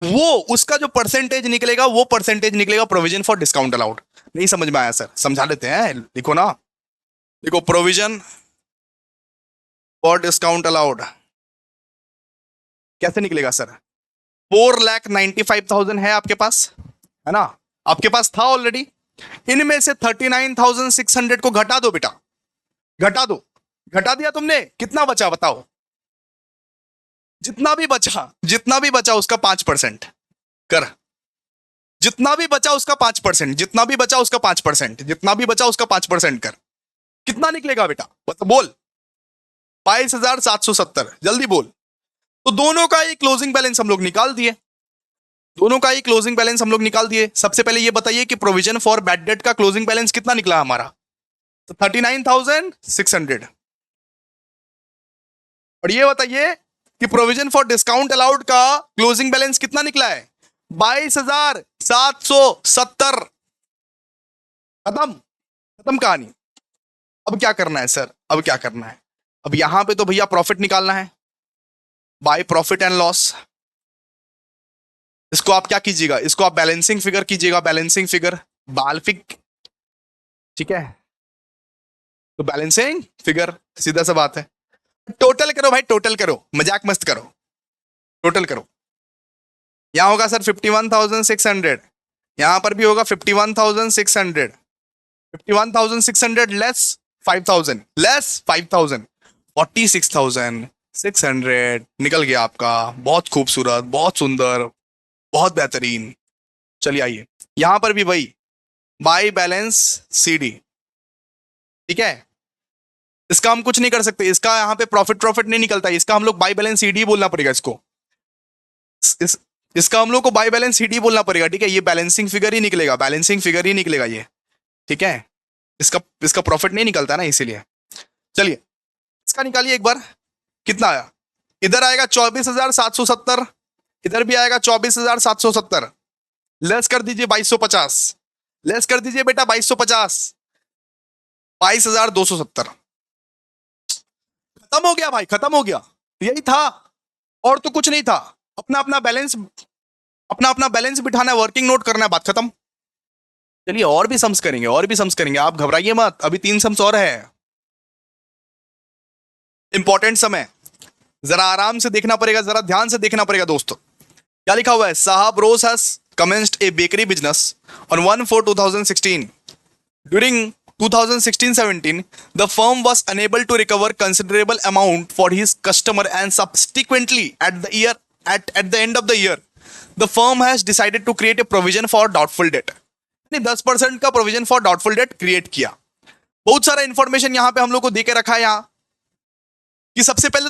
वो उसका जो परसेंटेज निकलेगा वो परसेंटेज निकलेगा प्रोविजन फॉर डिस्काउंट अलाउड। नहीं समझ में आया सर? समझा लेते हैं, लिखो ना, देखो प्रोविजन फॉर डिस्काउंट अलाउड कैसे निकलेगा सर? 4,95,000 है आपके पास, है ना? आपके पास था ऑलरेडी। इनमें से 39,600 को घटा दो बेटा, घटा दो। घटा दिया तुमने, कितना बचा बताओ? जितना भी बचा, जितना भी बचा उसका 5% कर। जितना भी बचा उसका 5%, जितना भी बचा उसका 5%, जितना भी बचा उसका 5% कर। कितना निकलेगा बेटा बोल? 22,770। जल्दी बोल। तो दोनों का ही क्लोजिंग बैलेंस हम लोग निकाल दिए, दोनों का ही क्लोजिंग बैलेंस हम लोग निकाल दिए। सबसे पहले ये बताइए कि प्रोविजन फॉर बैड डेट का क्लोजिंग बैलेंस कितना निकला हमारा? तो 39,600। और ये बताइए कि प्रोविजन फॉर डिस्काउंट अलाउड का क्लोजिंग बैलेंस कितना निकला है? 22,770। खत्म, खत्म कहानी। अब क्या करना है सर? अब क्या करना है? अब यहां पे तो भैया प्रॉफिट निकालना है, बाय प्रॉफिट एंड लॉस। इसको आप क्या कीजिएगा? इसको आप बैलेंसिंग फिगर कीजिएगा, बैलेंसिंग फिगर, बालफिक, ठीक है? तो बैलेंसिंग फिगर सीधा सा बात है। टोटल करो भाई, टोटल करो, मजाक मस्त करो, टोटल करो। यहाँ होगा सर 51,600, यहाँ पर भी होगा 51,600, 51,600 लेस 5,000, लेस 5,000, 46,600 निकल गया आपका। बहुत खूबसूरत, बहुत सुंदर, बहुत बेहतरीन। चलिए आइए, यहां पर भी वही बाई बैलेंस सीडी, ठीक है। इसका हम कुछ नहीं कर सकते, इसका यहाँ पे प्रॉफिट प्रॉफिट नहीं निकलता, इसका हम लोग बाई बैलेंस सीडी बोलना पड़ेगा इसको। इस, इसका हम लोग को बाई बैलेंस सीडी बोलना पड़ेगा, ठीक है। ये बैलेंसिंग फिगर ही निकलेगा, बैलेंसिंग फिगर ही निकलेगा ये, ठीक है। इसका इसका प्रॉफिट नहीं निकलता ना, इसीलिए। चलिए इसका निकालिए एक बार, कितना आया। इधर आएगा 24,770, इधर भी आएगा 24,770, लेस कर दीजिए 2,250, लेस कर दीजिए बेटा 2,250, 22,270। खत्म हो गया भाई, खत्म हो गया, यही था और तो कुछ नहीं था। अपना अपना बैलेंस, अपना अपना बैलेंस बिठाना है, वर्किंग नोट करना है, बात खत्म। चलिए और भी सम्स करेंगे, और भी सम्स करेंगे, आप घबराइए मत, अभी 3 सम्स और है। इंपॉर्टेंट समय, जरा आराम से देखना पड़ेगा, जरा ध्यान से देखना पड़ेगा दोस्तों। क्या लिखा हुआ है, साहब रोज has commenced a bakery business on 1/4/2016. During 2016-17, the firm was unable to recover considerable amount for his customer, and subsequently at the end of the year, the firm has decided to create a provision for doubtful debt. 10% का provision for doubtful date create किया। बहुत सारा information यहां पे हम लोग को देके रखा है यहां कि सबसे पहले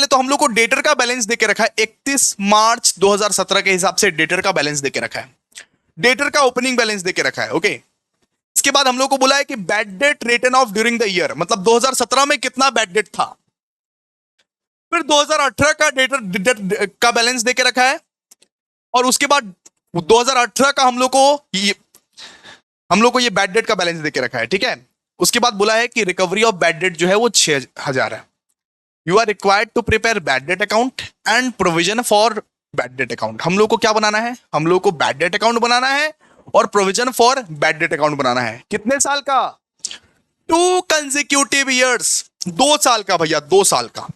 तो हम लोग को डेटर का बैलेंस देके रखा है। 31 मार्च 2017 के हिसाब से डेटर का बैलेंस देके रखा है, डेटर का ओपनिंग बैलेंस देके रखा है, ओके। इसके बाद हम लोग को बोला है कि bad debt written off during the year, मतलब 2017 में कितना बैड डेट था। फिर 2018 का डेटर का बैलेंस देके रखा है, और उसके बाद 2018 का हम लोग को ये बैड डेट का बैलेंस देके रखा है, ठीक है। उसके बाद बोला है कि रिकवरी ऑफ बैड डेट जो है वो 6,000 है। You are required to prepare bad debt account and provision for bad debt account. हम लोग को क्या बनाना है, हम लोग को बैड डेट अकाउंट बनाना है और provision for bad debt account बनाना है। कितने साल का, 2 कंसेक्यूटिव ईयर्स, 2 साल का भैया, 2 साल का,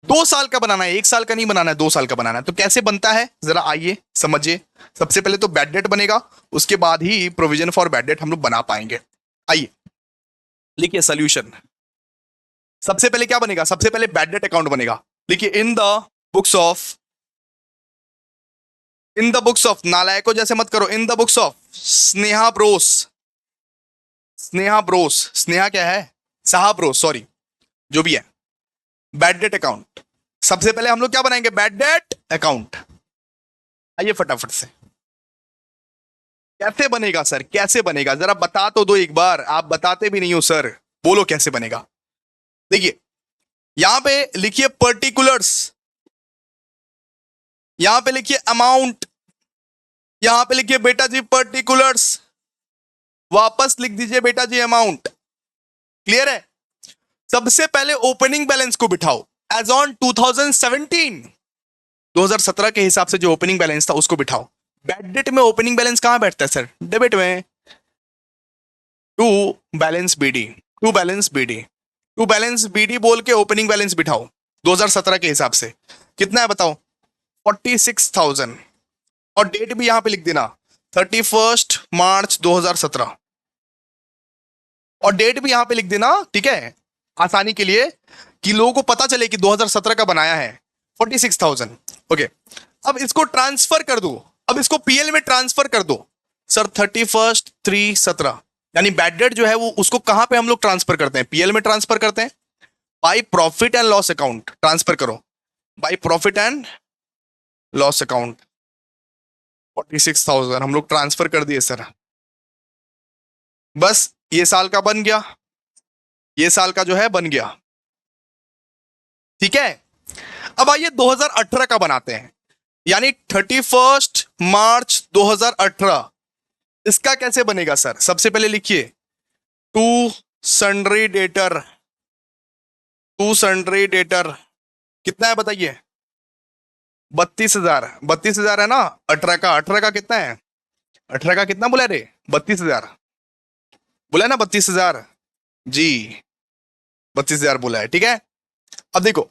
2 साल का बनाना है, 1 साल का नहीं बनाना है, 2 साल का बनाना है। तो कैसे बनता है जरा आइए समझिए। सबसे पहले तो बैड डेट बनेगा, उसके बाद ही प्रोविजन फॉर बैड डेट हम लोग बना पाएंगे। आइए लिखिए सॉल्यूशन। सबसे पहले क्या बनेगा, सबसे पहले बैड डेट अकाउंट बनेगा। लिखिए इन द बुक्स ऑफ, नालायकों जैसे मत करो, इन the books of Sneha Bros, Sneha Bros, Sneha क्या है, साहा ब्रोस, सॉरी, जो भी है, बैड डेट अकाउंट। सबसे पहले हम लोग क्या बनाएंगे, बैड डेट अकाउंट। आइए फटाफट से, कैसे बनेगा सर, कैसे बनेगा, जरा बता तो दो एक बार, आप बताते भी नहीं हो सर, बोलो कैसे बनेगा। देखिए यहां पे लिखिए पर्टिकुलर्स, यहां पे लिखिए अमाउंट, यहां पे लिखिए बेटा जी पर्टिकुलर्स, वापस लिख दीजिए बेटा जी अमाउंट। क्लियर है। सबसे पहले ओपनिंग बैलेंस को बिठाओ एज ऑन 2017, 2017 के हिसाब से जो ओपनिंग बैलेंस था उसको बिठाओ। बैड डेट में ओपनिंग बैलेंस कहां बैठता है सर, डेबिट में। To balance BD, to balance BD, to balance BD बोल के ओपनिंग बैलेंस बिठाओ 2017 के हिसाब से। कितना है बताओ, 46,000, और डेट भी यहां पे लिख देना 31 मार्च 2017, और डेट भी यहां पे लिख देना, ठीक है, आसानी के लिए कि लोगों को पता चले कि 2017 का बनाया है 46,000। ओके, अब इसको ट्रांसफर कर दो, अब इसको पीएल में ट्रांसफर कर दो सर। 31/3/17 यानी बैड डेट जो है वो उसको कहां पे हम लोग ट्रांसफर करते हैं, पीएल में ट्रांसफर करते हैं। By profit and loss account transfer करो, by profit and loss account 46,000 हम लोग ट्रांसफर कर दिए सर। बस ये साल का बन गया, ये साल का जो है बन गया, ठीक है। अब आइए 2018 का बनाते हैं, यानी 31 मार्च 2018। इसका कैसे बनेगा सर, सबसे पहले लिखिए to sundry debtor, to sundry debtor कितना है बताइए, 32,000, 32,000 है ना। 18 का कितना है, 18 का कितना बोला रे, 32,000 बोला ना, 32,000 जी। 32,000 बोला है, ठीक है। अब देखो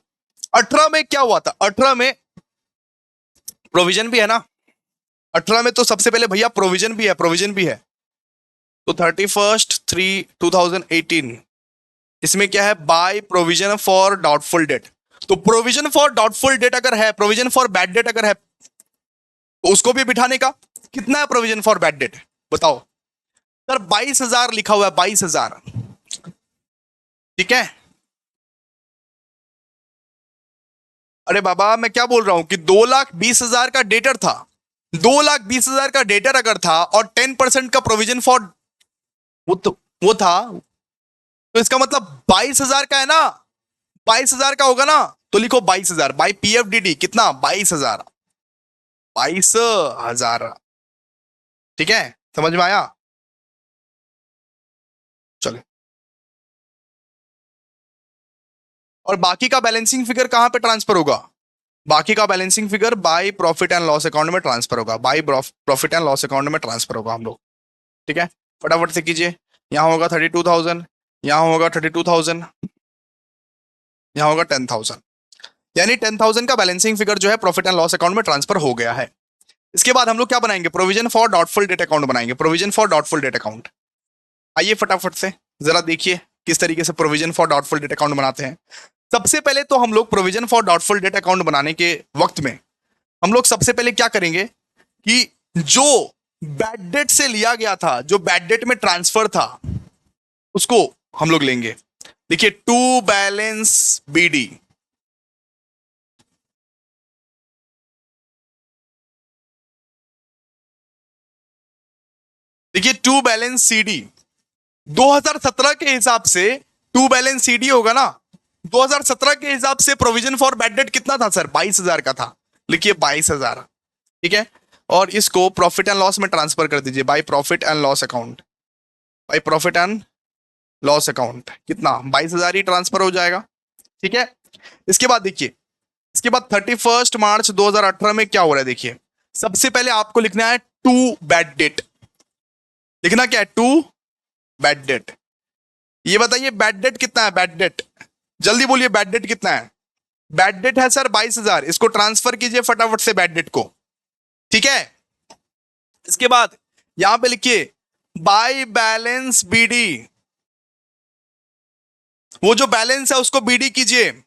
18 में क्या हुआ था, 18 में प्रोविजन भी है ना, 18 में तो सबसे पहले भैया प्रोविजन भी है, प्रोविजन भी है। तो 31/3/2018 इसमें क्या है, by provision for doubtful date. तो प्रोविजन फॉर डाउटफुल डेट अगर है, प्रोविजन फॉर बैड डेट अगर है, तो उसको भी बिठाने का। कितना है प्रोविजन फॉर बैड डेट बताओ सर, 22,000 लिखा हुआ है, 22,000, ठीक है। अरे बाबा मैं क्या बोल रहा हूं कि 2,20,000 का डेटर था, 2,20,000 का डेटर अगर था और 10% का प्रोविजन फॉर वो था, तो इसका मतलब 22,000 का है ना, 22,000 का होगा ना। तो लिखो 22,000 बाई PFDD, कितना, 22,000, 22,000, ठीक है, समझ में आया। चलो, और बाकी का बैलेंसिंग फिगर कहां पे ट्रांसफर होगा, बाकी का balancing figure by profit and loss account में ट्रांसफर होगा, by profit and loss account में ट्रांसफर होगा हम लोग, ठीक है। फटाफट से कीजिए, यहां होगा 32,000, यहां होगा 32,000, यहां होगा 10,000, यानी 10,000 का बैलेंसिंग फिगर जो है प्रॉफिट एंड लॉस अकाउंट में ट्रांसफर हो गया है। इसके बाद हम लोग क्या बनाएंगे, provision for doubtful debt account बनाएंगे, provision for doubtful debt account. आइए फटाफट से जरा देखिए किस तरीके से provision for doubtful debt account बनाते हैं। सबसे पहले तो हम लोग provision for doubtful debt account बनाने के वक्त में हम लोग सबसे पहले क्या करेंगे कि जो बैड डेट से लिया गया था, जो बैड डेट में ट्रांसफर था, उसको हम लोग लेंगे। देखिए टू बैलेंस BD, देखिए टू बैलेंस CD, 2017 के हिसाब से टू बैलेंस CD होगा ना, 2017 के हिसाब से प्रोविजन फॉर बैड डेट कितना था सर, 22,000 का था, लिखिए 22,000, ठीक है। और इसको प्रॉफिट एंड लॉस में ट्रांसफर कर दीजिए, by profit and loss account, by profit and loss account, कितना, 22,000 ही ट्रांसफर हो जाएगा, ठीक है। इसके बाद देखिए, इसके बाद 31 मार्च 2018 में क्या हो रहा है, देखिए सबसे पहले आपको लिखना है टू बैड डेट, लिखना क्या है, टू बैड डेट। ये बताइए बैड डेट कितना है, बैड डेट, जल्दी बोलिए बैड डेट कितना है। बैड डेट है सर 22,000, इसको ट्रांसफर कीजिए फटाफट से बैड डेट को, ठीक है। इसके बाद यहां पे लिखिए बाय बैलेंस BD, वो जो बैलेंस है उसको BD कीजिए।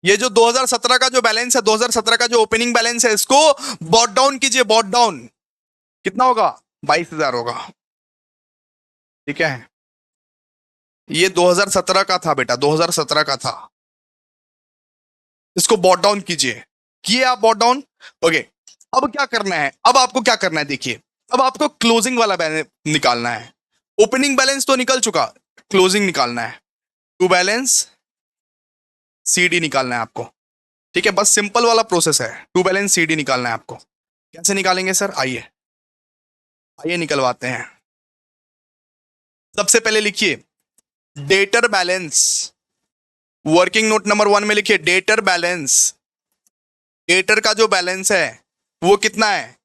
ये जो 2017 का जो बैलेंस है, 2017 का जो ओपनिंग बैलेंस है, इसको बॉट डाउन कीजिए, बॉट डाउन, कितना होगा, 22,000 होगा, ठीक है। ये 2017 का था बेटा, 2017 का था, इसको बॉट डाउन कीजिए, किए आप बॉट डाउन, ओके। अब क्या करना है, अब आपको क्या करना है, देखिए अब आपको क्लोजिंग वाला बैलेंस निकालना है। ओपनिंग बैलेंस तो निकल चुका, क्लोजिंग निकालना है, टू बैलेंस CD निकालना है आपको, ठीक है। बस सिंपल वाला प्रोसेस है, टू बैलेंस CD निकालना है आपको। कैसे निकालेंगे सर, आइए आइए निकलवाते हैं। सबसे पहले लिखिए debtor balance, working note number 1 में लिखिए डेटर बैलेंस, डेटर का जो बैलेंस है वो कितना है,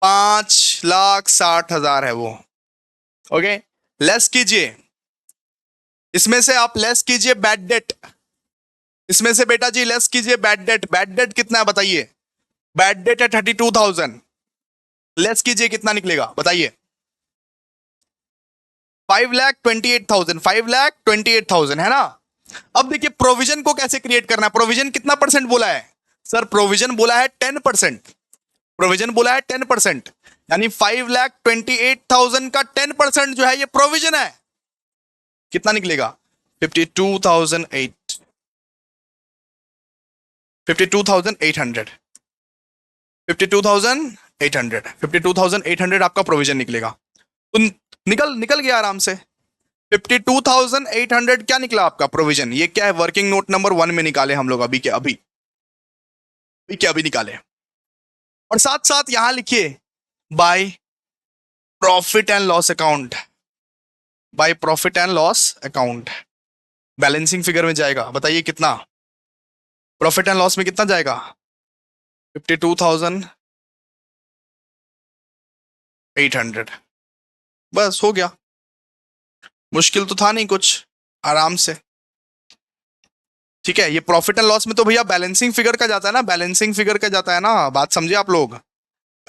5,60,000 है वो, ओके। लेस कीजिए, इसमें से आप लेस कीजिए बैड डेट, इसमें से बेटा जी लेस कीजिए बैड डेट, बैड डेट कितना है बताइए, बैड डेट है 32,000, लेस कीजिए कितना निकलेगा बताइए, 5,28,000, 5,28,000 है ना। अब देखिए प्रोविजन को कैसे क्रिएट करना है, प्रोविजन कितना परसेंट बोला है सर, प्रोविजन बोला है 10%, प्रोविजन बोला है 10%, यानी 5,28,000 का 10% जो है ये प्रोविजन है, कितना निकलेगा, 52,800, 52,800, 52,800, 52,800 आपका प्रोविजन निकलेगा। तो निकल निकल गया आराम से, 52,800 क्या निकला आपका प्रोविजन, ये क्या है, वर्किंग नोट नंबर 1 में निकाले हम लोग, अभी क्या अभी निकाले। और साथ साथ यहां लिखिए by profit and loss account, by profit and loss account balancing figure में जाएगा, बताइए कितना, प्रॉफिट एंड लॉस में कितना जाएगा, 52,800, बस हो गया, मुश्किल तो था नहीं कुछ, आराम से। ठीक है, ये प्रॉफिट एंड लॉस में तो भैया बैलेंसिंग फिगर का जाता है ना, बैलेंसिंग फिगर का जाता है ना, बात समझे आप लोग,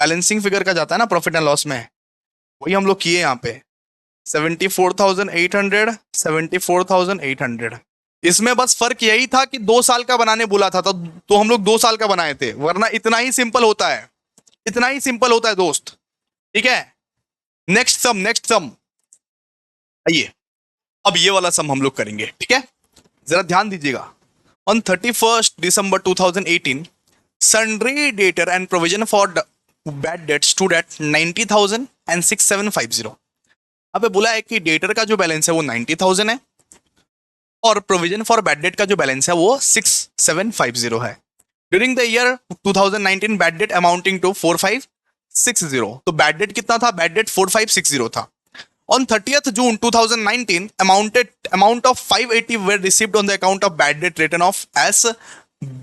बैलेंसिंग फिगर का जाता है ना प्रॉफिट एंड लॉस में, वही हम लोग किए यहाँ पे 74,800, 74,800। इसमें बस फर्क यही था कि 2 साल का बनाने बोला था, तो हम लोग 2 साल का बनाए थे, वरना इतना ही सिंपल होता है, इतना ही सिंपल होता है दोस्त। ठीक है, नेक्स्ट सम, नेक्स्ट सम आइए, अब ये वाला सम हम लोग करेंगे। ठीक है, जरा ध्यान दीजिएगा। On 31st December 2018, sundry debtor and provision for bad debt stood at 90,000 and 6750। अबे बोला है कि डेटर का जो बैलेंस है वो 90,000 है और प्रोविजन फॉर बैड डेट का जो बैलेंस है वो 6750 है। During the year 2019 bad debt amounting to 4560। तो बैड डेट कितना था? बैड डेट 4560 था। On 30th June 2019, amount of 580 were received on the account of bad debt written off as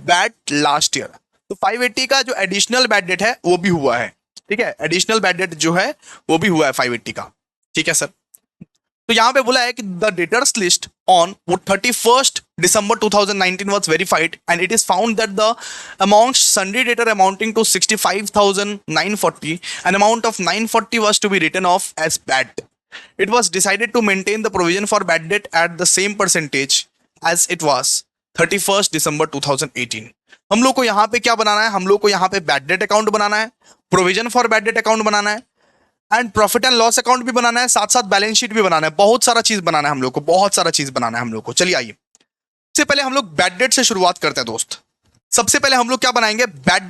bad last year। तो 580 का जो एडिशनल बैड डेट है वो भी हुआ है। ठीक है, एडिशनल बैड डेट जो है वो भी हुआ है 580 का। ठीक है सर, तो यहां पे बोला है कि the debtors list on 31st December 2019 was verified and it is found that the amount sundry debtor amounting to 65,940, an amount of 940 was to be written off as bad। It was decided to maintain the provision for bad debt at the same percentage as it was 31st December 2018। हम लोग को यहाँ पे क्या बनाना है? हम लोग को यहाँ पे बैड डेट अकाउंट बनाना है, provision for bad debt account बनाना है and profit and loss account भी बनाना है, साथ साथ बैलेंस शीट भी बनाना है। बहुत सारा चीज बनाना है हम लोग को, बहुत सारा चीज बनाना है हम लोग को। चलिए आइए, सबसे पहले हम लोग बैड डेट से शुरुआत करते हैं दोस्त। सबसे पहले हम लोग क्या बनाएंगे? Bad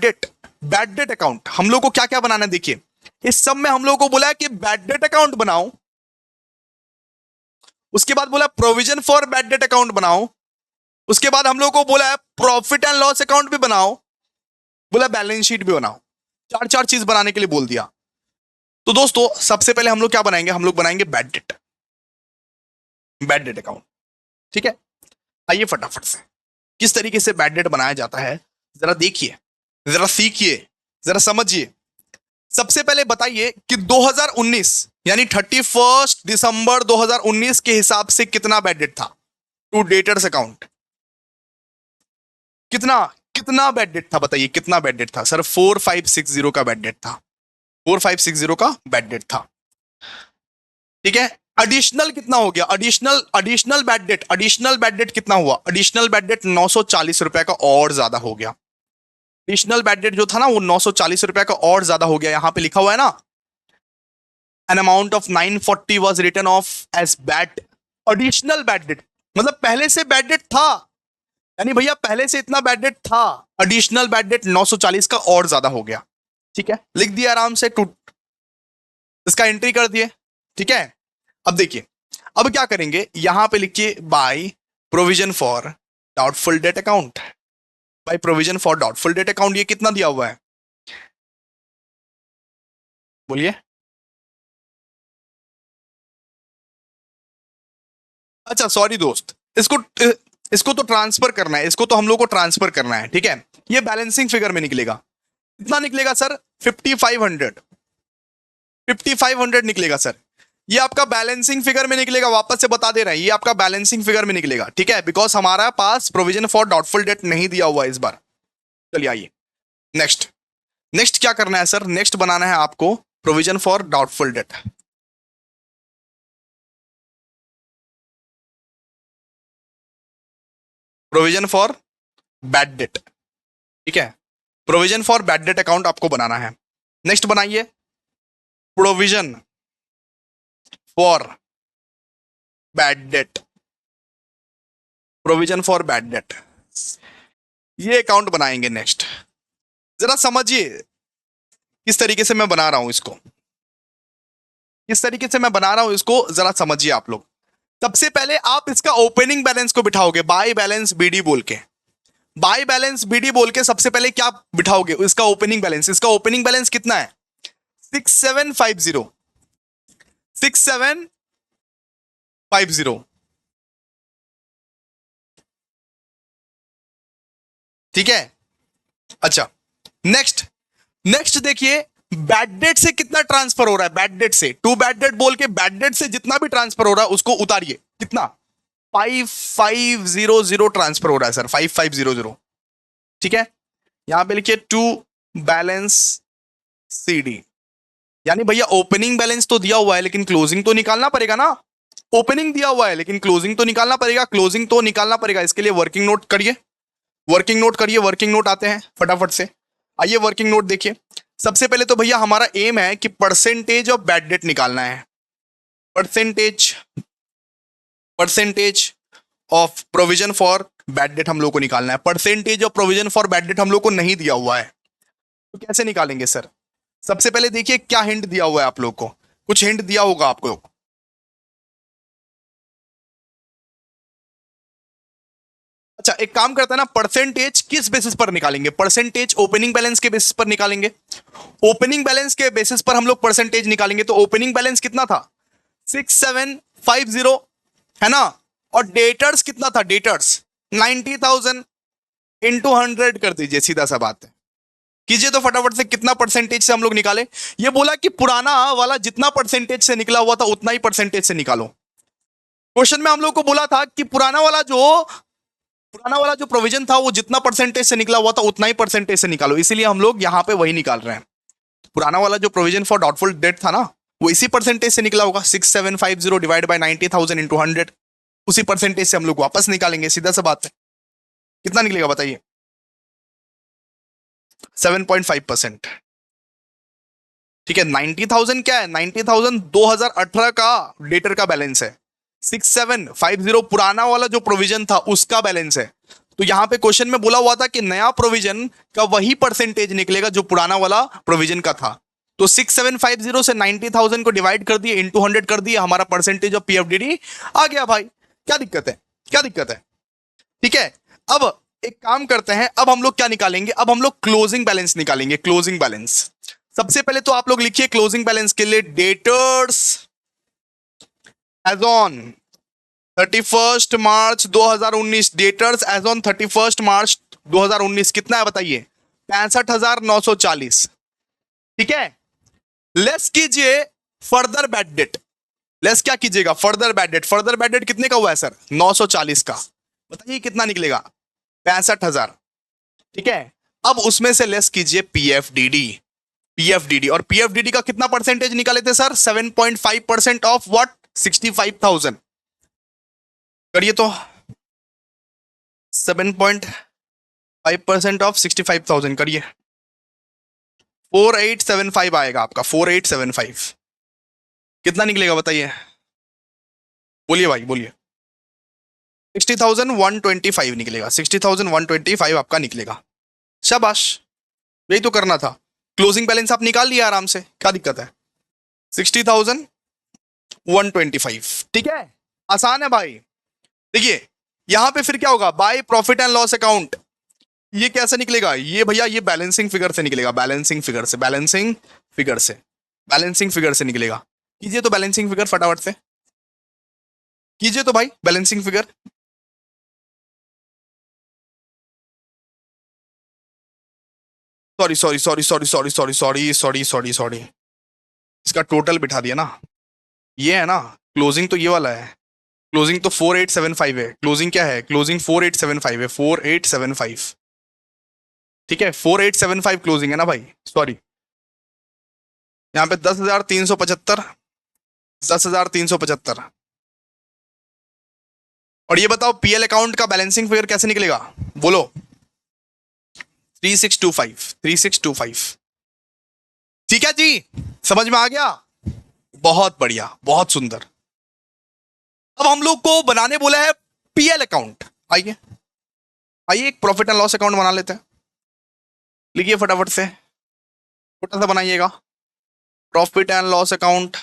debt account. हम लोग को क्या क्या बनाना है देखिए, इस सब में हम लोग को बोला है कि बैड डेट अकाउंट बनाओ, उसके बाद बोला provision for bad debt account बनाओ, उसके बाद हम लोग को बोला है प्रॉफिट एंड लॉस अकाउंट भी बनाओ, बोला बैलेंस शीट भी बनाओ। चार चार चीज बनाने के लिए बोल दिया। तो दोस्तों सबसे पहले हम लोग क्या बनाएंगे? हम लोग बनाएंगे बैड डेट अकाउंट। ठीक है, आइए फटाफट से किस तरीके से बैड डेट बनाया जाता है जरा देखिए, जरा सीखिए, जरा समझिए। सबसे पहले बताइए कि 2019 यानी 31 दिसंबर 2019 के हिसाब से कितना बैड डेट था टू डेटर्स अकाउंट? कितना बैड डेट था बताइए, कितना बैड डेट था? सर 4560 का बैड डेट था, 4560 का बैड डेट था। ठीक है, एडिशनल कितना हो गया? एडिशनल बैड डेट कितना हुआ? एडिशनल बैड डेट 940 रुपए का और ज्यादा हो गया। एडिशनल बैड डेट जो था ना वो 940 रुपए का और ज्यादा हो गया। यहां पे लिखा हुआ है ना, an amount of 940 was written off as bad. Additional bad debt मतलब पहले से बैड डेट था, यानी भैया पहले से इतना बैड डेट था, एडिशनल बैड डेट 940 का और ज्यादा हो गया। ठीक है, लिख दिया आराम से, इसका एंट्री कर दिए। ठीक है, अब देखिए, अब क्या करेंगे? यहां पे लिखिए by provision for doubtful debt account. By provision for doubtful debt account, ये कितना दिया हुआ है बोलिए? अच्छा सॉरी दोस्त, इसको तो ट्रांसफर करना है, इसको तो हम लोग को ट्रांसफर करना है। ठीक है, ये बैलेंसिंग फिगर में निकलेगा। कितना निकलेगा सर? 5500 निकलेगा सर। ये आपका बैलेंसिंग फिगर में निकलेगा, वापस से बता दे रहे हैं, ये आपका बैलेंसिंग फिगर में निकलेगा। ठीक है, बिकॉज हमारा पास प्रोविजन फॉर डाउटफुल डेट नहीं दिया हुआ इस बार। चलिए आइए नेक्स्ट क्या करना है सर? नेक्स्ट बनाना है आपको provision for doubtful date. Provision for bad date. ठीक है, provision for bad debt account आपको बनाना है। नेक्स्ट बनाइए provision for bad debt. Provision for bad date, ये अकाउंट बनाएंगे। नेक्स्ट जरा समझिए किस तरीके से मैं बना रहा हूं इसको, किस तरीके से मैं बना रहा हूं इसको, जरा समझिए आप लोग। सबसे पहले आप इसका ओपनिंग बैलेंस को बिठाओगे, बाय बैलेंस बीडी बोल के। बाय बैलेंस बीडी बोल के सबसे पहले क्या बिठाओगे? इसका ओपनिंग बैलेंस। इसका ओपनिंग बैलेंस कितना है? 6750, 6750। ठीक है, अच्छा नेक्स्ट देखिए बैड डेट से कितना ट्रांसफर हो रहा है। बैड डेट से टू बैड डेट बोल के बैड डेट से जितना भी ट्रांसफर हो रहा है उसको उतारिए। कितना? 5500 ट्रांसफर हो रहा है सर, 5500। ठीक है, यहां पे लिखिए टू बैलेंस सीडी, यानी भैया ओपनिंग बैलेंस तो दिया हुआ है लेकिन क्लोजिंग तो निकालना पड़ेगा ना। ओपनिंग दिया हुआ है लेकिन क्लोजिंग तो निकालना पड़ेगा, क्लोजिंग तो निकालना पड़ेगा। इसके लिए वर्किंग नोट करिए, वर्किंग नोट करिए, वर्किंग नोट आते हैं फटाफट से। आइए वर्किंग नोट देखिए। सबसे पहले तो भैया हमारा एम है कि परसेंटेज ऑफ बैड डेट निकालना है। Percentage percentage of provision for bad date हम लोग को निकालना है। Percentage of provision for bad date हम लोग को नहीं दिया हुआ है, तो कैसे निकालेंगे सर? सबसे पहले देखिए क्या हिंट दिया हुआ है आप लोग को, कुछ हिंट दिया होगा आपको। अच्छा एक काम करता है ना, परसेंटेज किस बेसिस पर निकालेंगे? परसेंटेज ओपनिंग बैलेंस के बेसिस पर निकालेंगे। ओपनिंग बैलेंस के बेसिस पर हम लोग परसेंटेज निकालेंगे, तो ओपनिंग बैलेंस कितना था? 6750 है ना, और डेटर्स कितना था? डेटर्स 90,000 इंटू 100 कर दीजिए, सीधा सा बात है। कीजिए तो फटाफट से, कितना परसेंटेज से हम लोग निकाले? ये बोला कि पुराना वाला जितना परसेंटेज से निकला हुआ था उतना ही परसेंटेज से निकालो। क्वेश्चन में हम लोग को बोला था कि पुराना वाला जो प्रोविजन था वो जितना परसेंटेज से निकला हुआ था उतना ही परसेंटेज से निकालो, इसीलिए हम लोग यहां पे वही निकाल रहे हैं। पुराना वाला जो प्रोविजन फॉर डाउटफुल डेट था ना, वो इसी परसेंटेज से निकला होगा। 6750 डिवाइड बाय 90,000 इंटू 100, उसी परसेंटेज से हम लोग वापस निकालेंगे, सीधा सा बात है। कितना निकलेगा बताइए? 7.5%। ठीक है, 90,000 क्या है? 90,000 2018 का डेटर का बैलेंस है। 6750 पुराना वाला जो प्रोविजन था उसका बैलेंस है। तो यहां पे क्वेश्चन में बोला हुआ था कि नया प्रोविजन का वही परसेंटेज निकलेगा जो पुराना वाला प्रोविजन का था। तो 6750 से 90,000 को डिवाइड कर दिए, इंटू 100 कर दिए, हमारा परसेंटेज ऑफ पीएफडीडी आ गया भाई। क्या दिक्कत है? क्या दिक्कत है? ठीक है, अब एक काम करते हैं, अब हम लोग क्या निकालेंगे? अब हम लोग क्लोजिंग बैलेंस निकालेंगे। क्लोजिंग बैलेंस सबसे पहले तो आप लोग लिखिए क्लोजिंग बैलेंस के लिए debtors as on 31 March 2019। Debtors as on 31 March 2019 कितना है बताइए? 65,940। ठीक है, लेस कीजिए फर्दर बैड डेट। लेस क्या कीजिएगा? Further bad date. Further bad date कितने का हुआ है सर? 940 का। बताइए कितना निकलेगा? 65,000। ठीक है, अब उसमें से लेस कीजिए पीएफडीडी। पीएफडीडी, और पीएफडीडी का कितना परसेंटेज निकाले थे सर? 7.5% of what? 65,000। करिए तो, 7.5% ऑफ 65,000 करिए, 4875 आएगा आपका। 4875 कितना निकलेगा बताइए? बोलिए भाई बोलिए। 60,125 निकलेगा। 60,125 आपका निकलेगा। शाबाश, यही तो करना था। क्लोजिंग बैलेंस आप निकाल लिया आराम से, क्या दिक्कत है? 60,125। ठीक है, आसान है भाई। देखिए यहां पे फिर क्या होगा? By profit and loss account, ये कैसे निकलेगा? ये भैया ये बैलेंसिंग फिगर से निकलेगा। बैलेंसिंग फिगर से, बैलेंसिंग फिगर से, बैलेंसिंग फिगर से निकलेगा। कीजिए तो बैलेंसिंग फिगर फटाफट से, कीजिए तो भाई balancing figure. Sorry sorry sorry sorry sorry sorry sorry sorry sorry sorry, इसका टोटल बिठा दिया ना। ये है ना क्लोजिंग, तो ये वाला है। क्लोजिंग तो 4875 है। क्लोजिंग क्या है? क्लोजिंग 4875 है। 4875, ठीक है, 4875 क्लोजिंग है ना भाई। सॉरी, यहाँ पे 10,375, 10,375। और ये बताओ पीएल अकाउंट का बैलेंसिंग फिगर कैसे निकलेगा? बोलो। 3625, 3625। ठीक है जी, समझ में आ गया? बहुत बढ़िया, बहुत सुंदर। अब हम लोग को बनाने बोला है पीएल अकाउंट। आइए आइए, एक प्रॉफिट एंड लॉस अकाउंट बना लेते हैं। लिखिए फटाफट से, छोटा सा बनाइएगा। Profit and loss account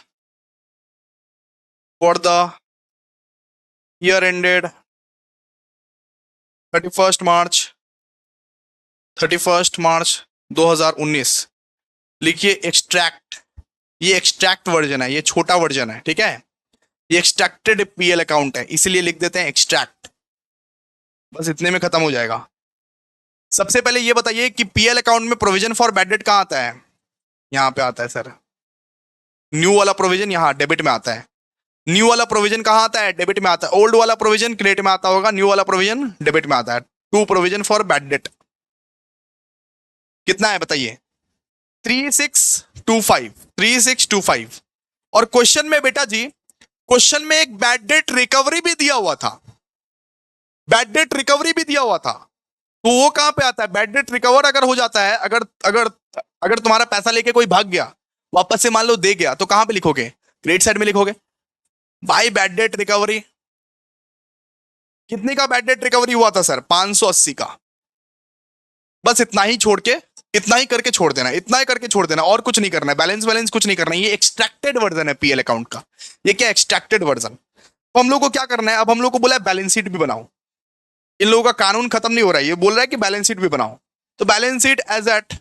for the year ended 31 March 31 March 2019। लिखिए एक्सट्रैक्ट, ये एक्सट्रैक्ट वर्जन है, ये छोटा वर्जन है। ठीक है, ये एक्सट्रैक्टेड पीएल अकाउंट है, इसीलिए लिख देते हैं एक्सट्रैक्ट। बस इतने में खत्म हो जाएगा। सबसे पहले ये बताइए कि पीएल अकाउंट में प्रोविजन फॉर बैड डेट कहां आता है? यहां पे आता है सर। न्यू वाला प्रोविजन यहां डेबिट में आता है। न्यू वाला प्रोविजन कहाँ आता है? डेबिट में आता है। ओल्ड वाला प्रोविजन क्रेडिट में आता होगा, न्यू वाला प्रोविजन डेबिट में आता है। To provision for bad debt कितना है बताइए? 3625, 3625। और क्वेश्चन में बेटा जी, क्वेश्चन में एक बैड डेट रिकवरी भी दिया हुआ था, बैड डेट रिकवरी भी दिया हुआ था। तो वो कहां पे आता है? बैड डेट रिकवर अगर हो जाता है, अगर अगर अगर तुम्हारा पैसा लेके कोई भाग गया, वापस से मान लो दे गया, तो कहां पे लिखोगे? क्रेडिट साइड में लिखोगे। बाय बैड डेट रिकवरी कितने का बैड डेट रिकवरी हुआ था सर? 580 का। बस इतना ही छोड़ के, इतना ही करके छोड़ देना, इतना ही करके छोड़ देना, और कुछ नहीं करना है। बैलेंस बैलेंस कुछ नहीं करना है। ये एक्सट्रैक्टेड वर्जन है पीएल अकाउंट का। ये क्या एक्सट्रैक्टेड वर्जन? तो हम लोग को क्या करना है? अब हम लोग को बोला है बैलेंस शीट भी बनाओ। इन लोगों का कानून खत्म नहीं हो रहा है, ये बोल रहा है कि बैलेंस शीट भी बनाओ। तो balance sheet as eight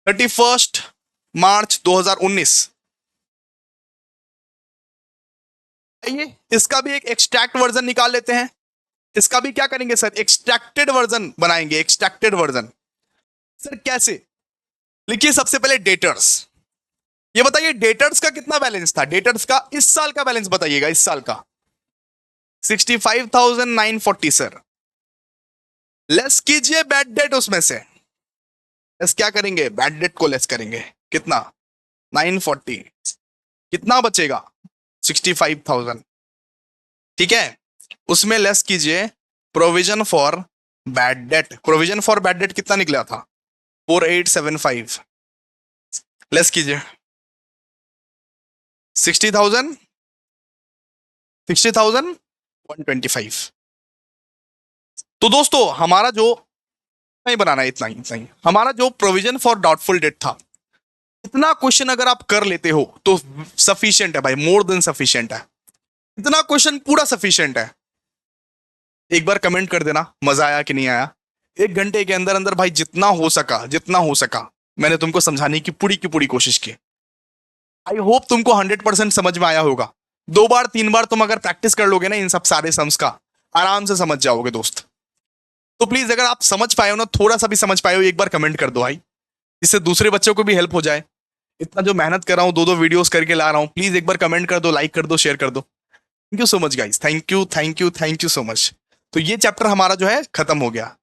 31 March 2019। आइए इसका भी एक एक्सट्रैक्ट वर्जन निकाल लेते हैं। इसका भी क्या करेंगे सर? एक्सट्रैक्टेड वर्जन बनाएंगे, एक्सट्रैक्टेड वर्जन। सर कैसे? लिखिए सबसे पहले डेटर्स। ये बताइए डेटर्स का कितना बैलेंस था? डेटर्स का इस साल का बैलेंस बताइएगा, इस साल का 65,940 सर। लेस कीजिए बैड डेट उसमें से। लेस क्या करेंगे? बैड डेट को लेस करेंगे। कितना? 940। कितना बचेगा? 65,000। ठीक है, उसमें लेस कीजिए provision for bad debt. Provision for bad debt कितना निकला था? 4875। लेस कीजिए 60,000, 60,125। तो दोस्तों हमारा जो नहीं बनाना है, इतना ही, इतना ही। हमारा जो प्रोविजन फॉर डाउटफुल डेट था, इतना क्वेश्चन अगर आप कर लेते हो तो सफिशिएंट है भाई, मोर देन सफिशिएंट है। इतना क्वेश्चन पूरा सफिशिएंट है। एक बार कमेंट कर देना मजा आया कि नहीं आया। 1 घंटे के अंदर अंदर भाई जितना हो सका, जितना हो सका मैंने तुमको समझाने की पूरी कोशिश की। आई होप तुमको 100% समझ में आया होगा। 2 बार 3 बार तुम अगर प्रैक्टिस कर लोगे ना इन सब सारे सम्स का, आराम से समझ जाओगे दोस्त। तो प्लीज अगर आप समझ पाए हो ना, थोड़ा सा भी समझ पाए हो, एक बार कमेंट कर दो भाई, इससे दूसरे बच्चों को भी हेल्प हो जाए। इतना जो मेहनत कर रहा हूँ, 2-2 वीडियोस करके ला रहा हूँ, प्लीज एक बार कमेंट कर दो, लाइक कर दो, शेयर कर दो। Thank you so much guys, thank you, thank you, thank you so much. तो ये चैप्टर हमारा जो है खत्म हो गया।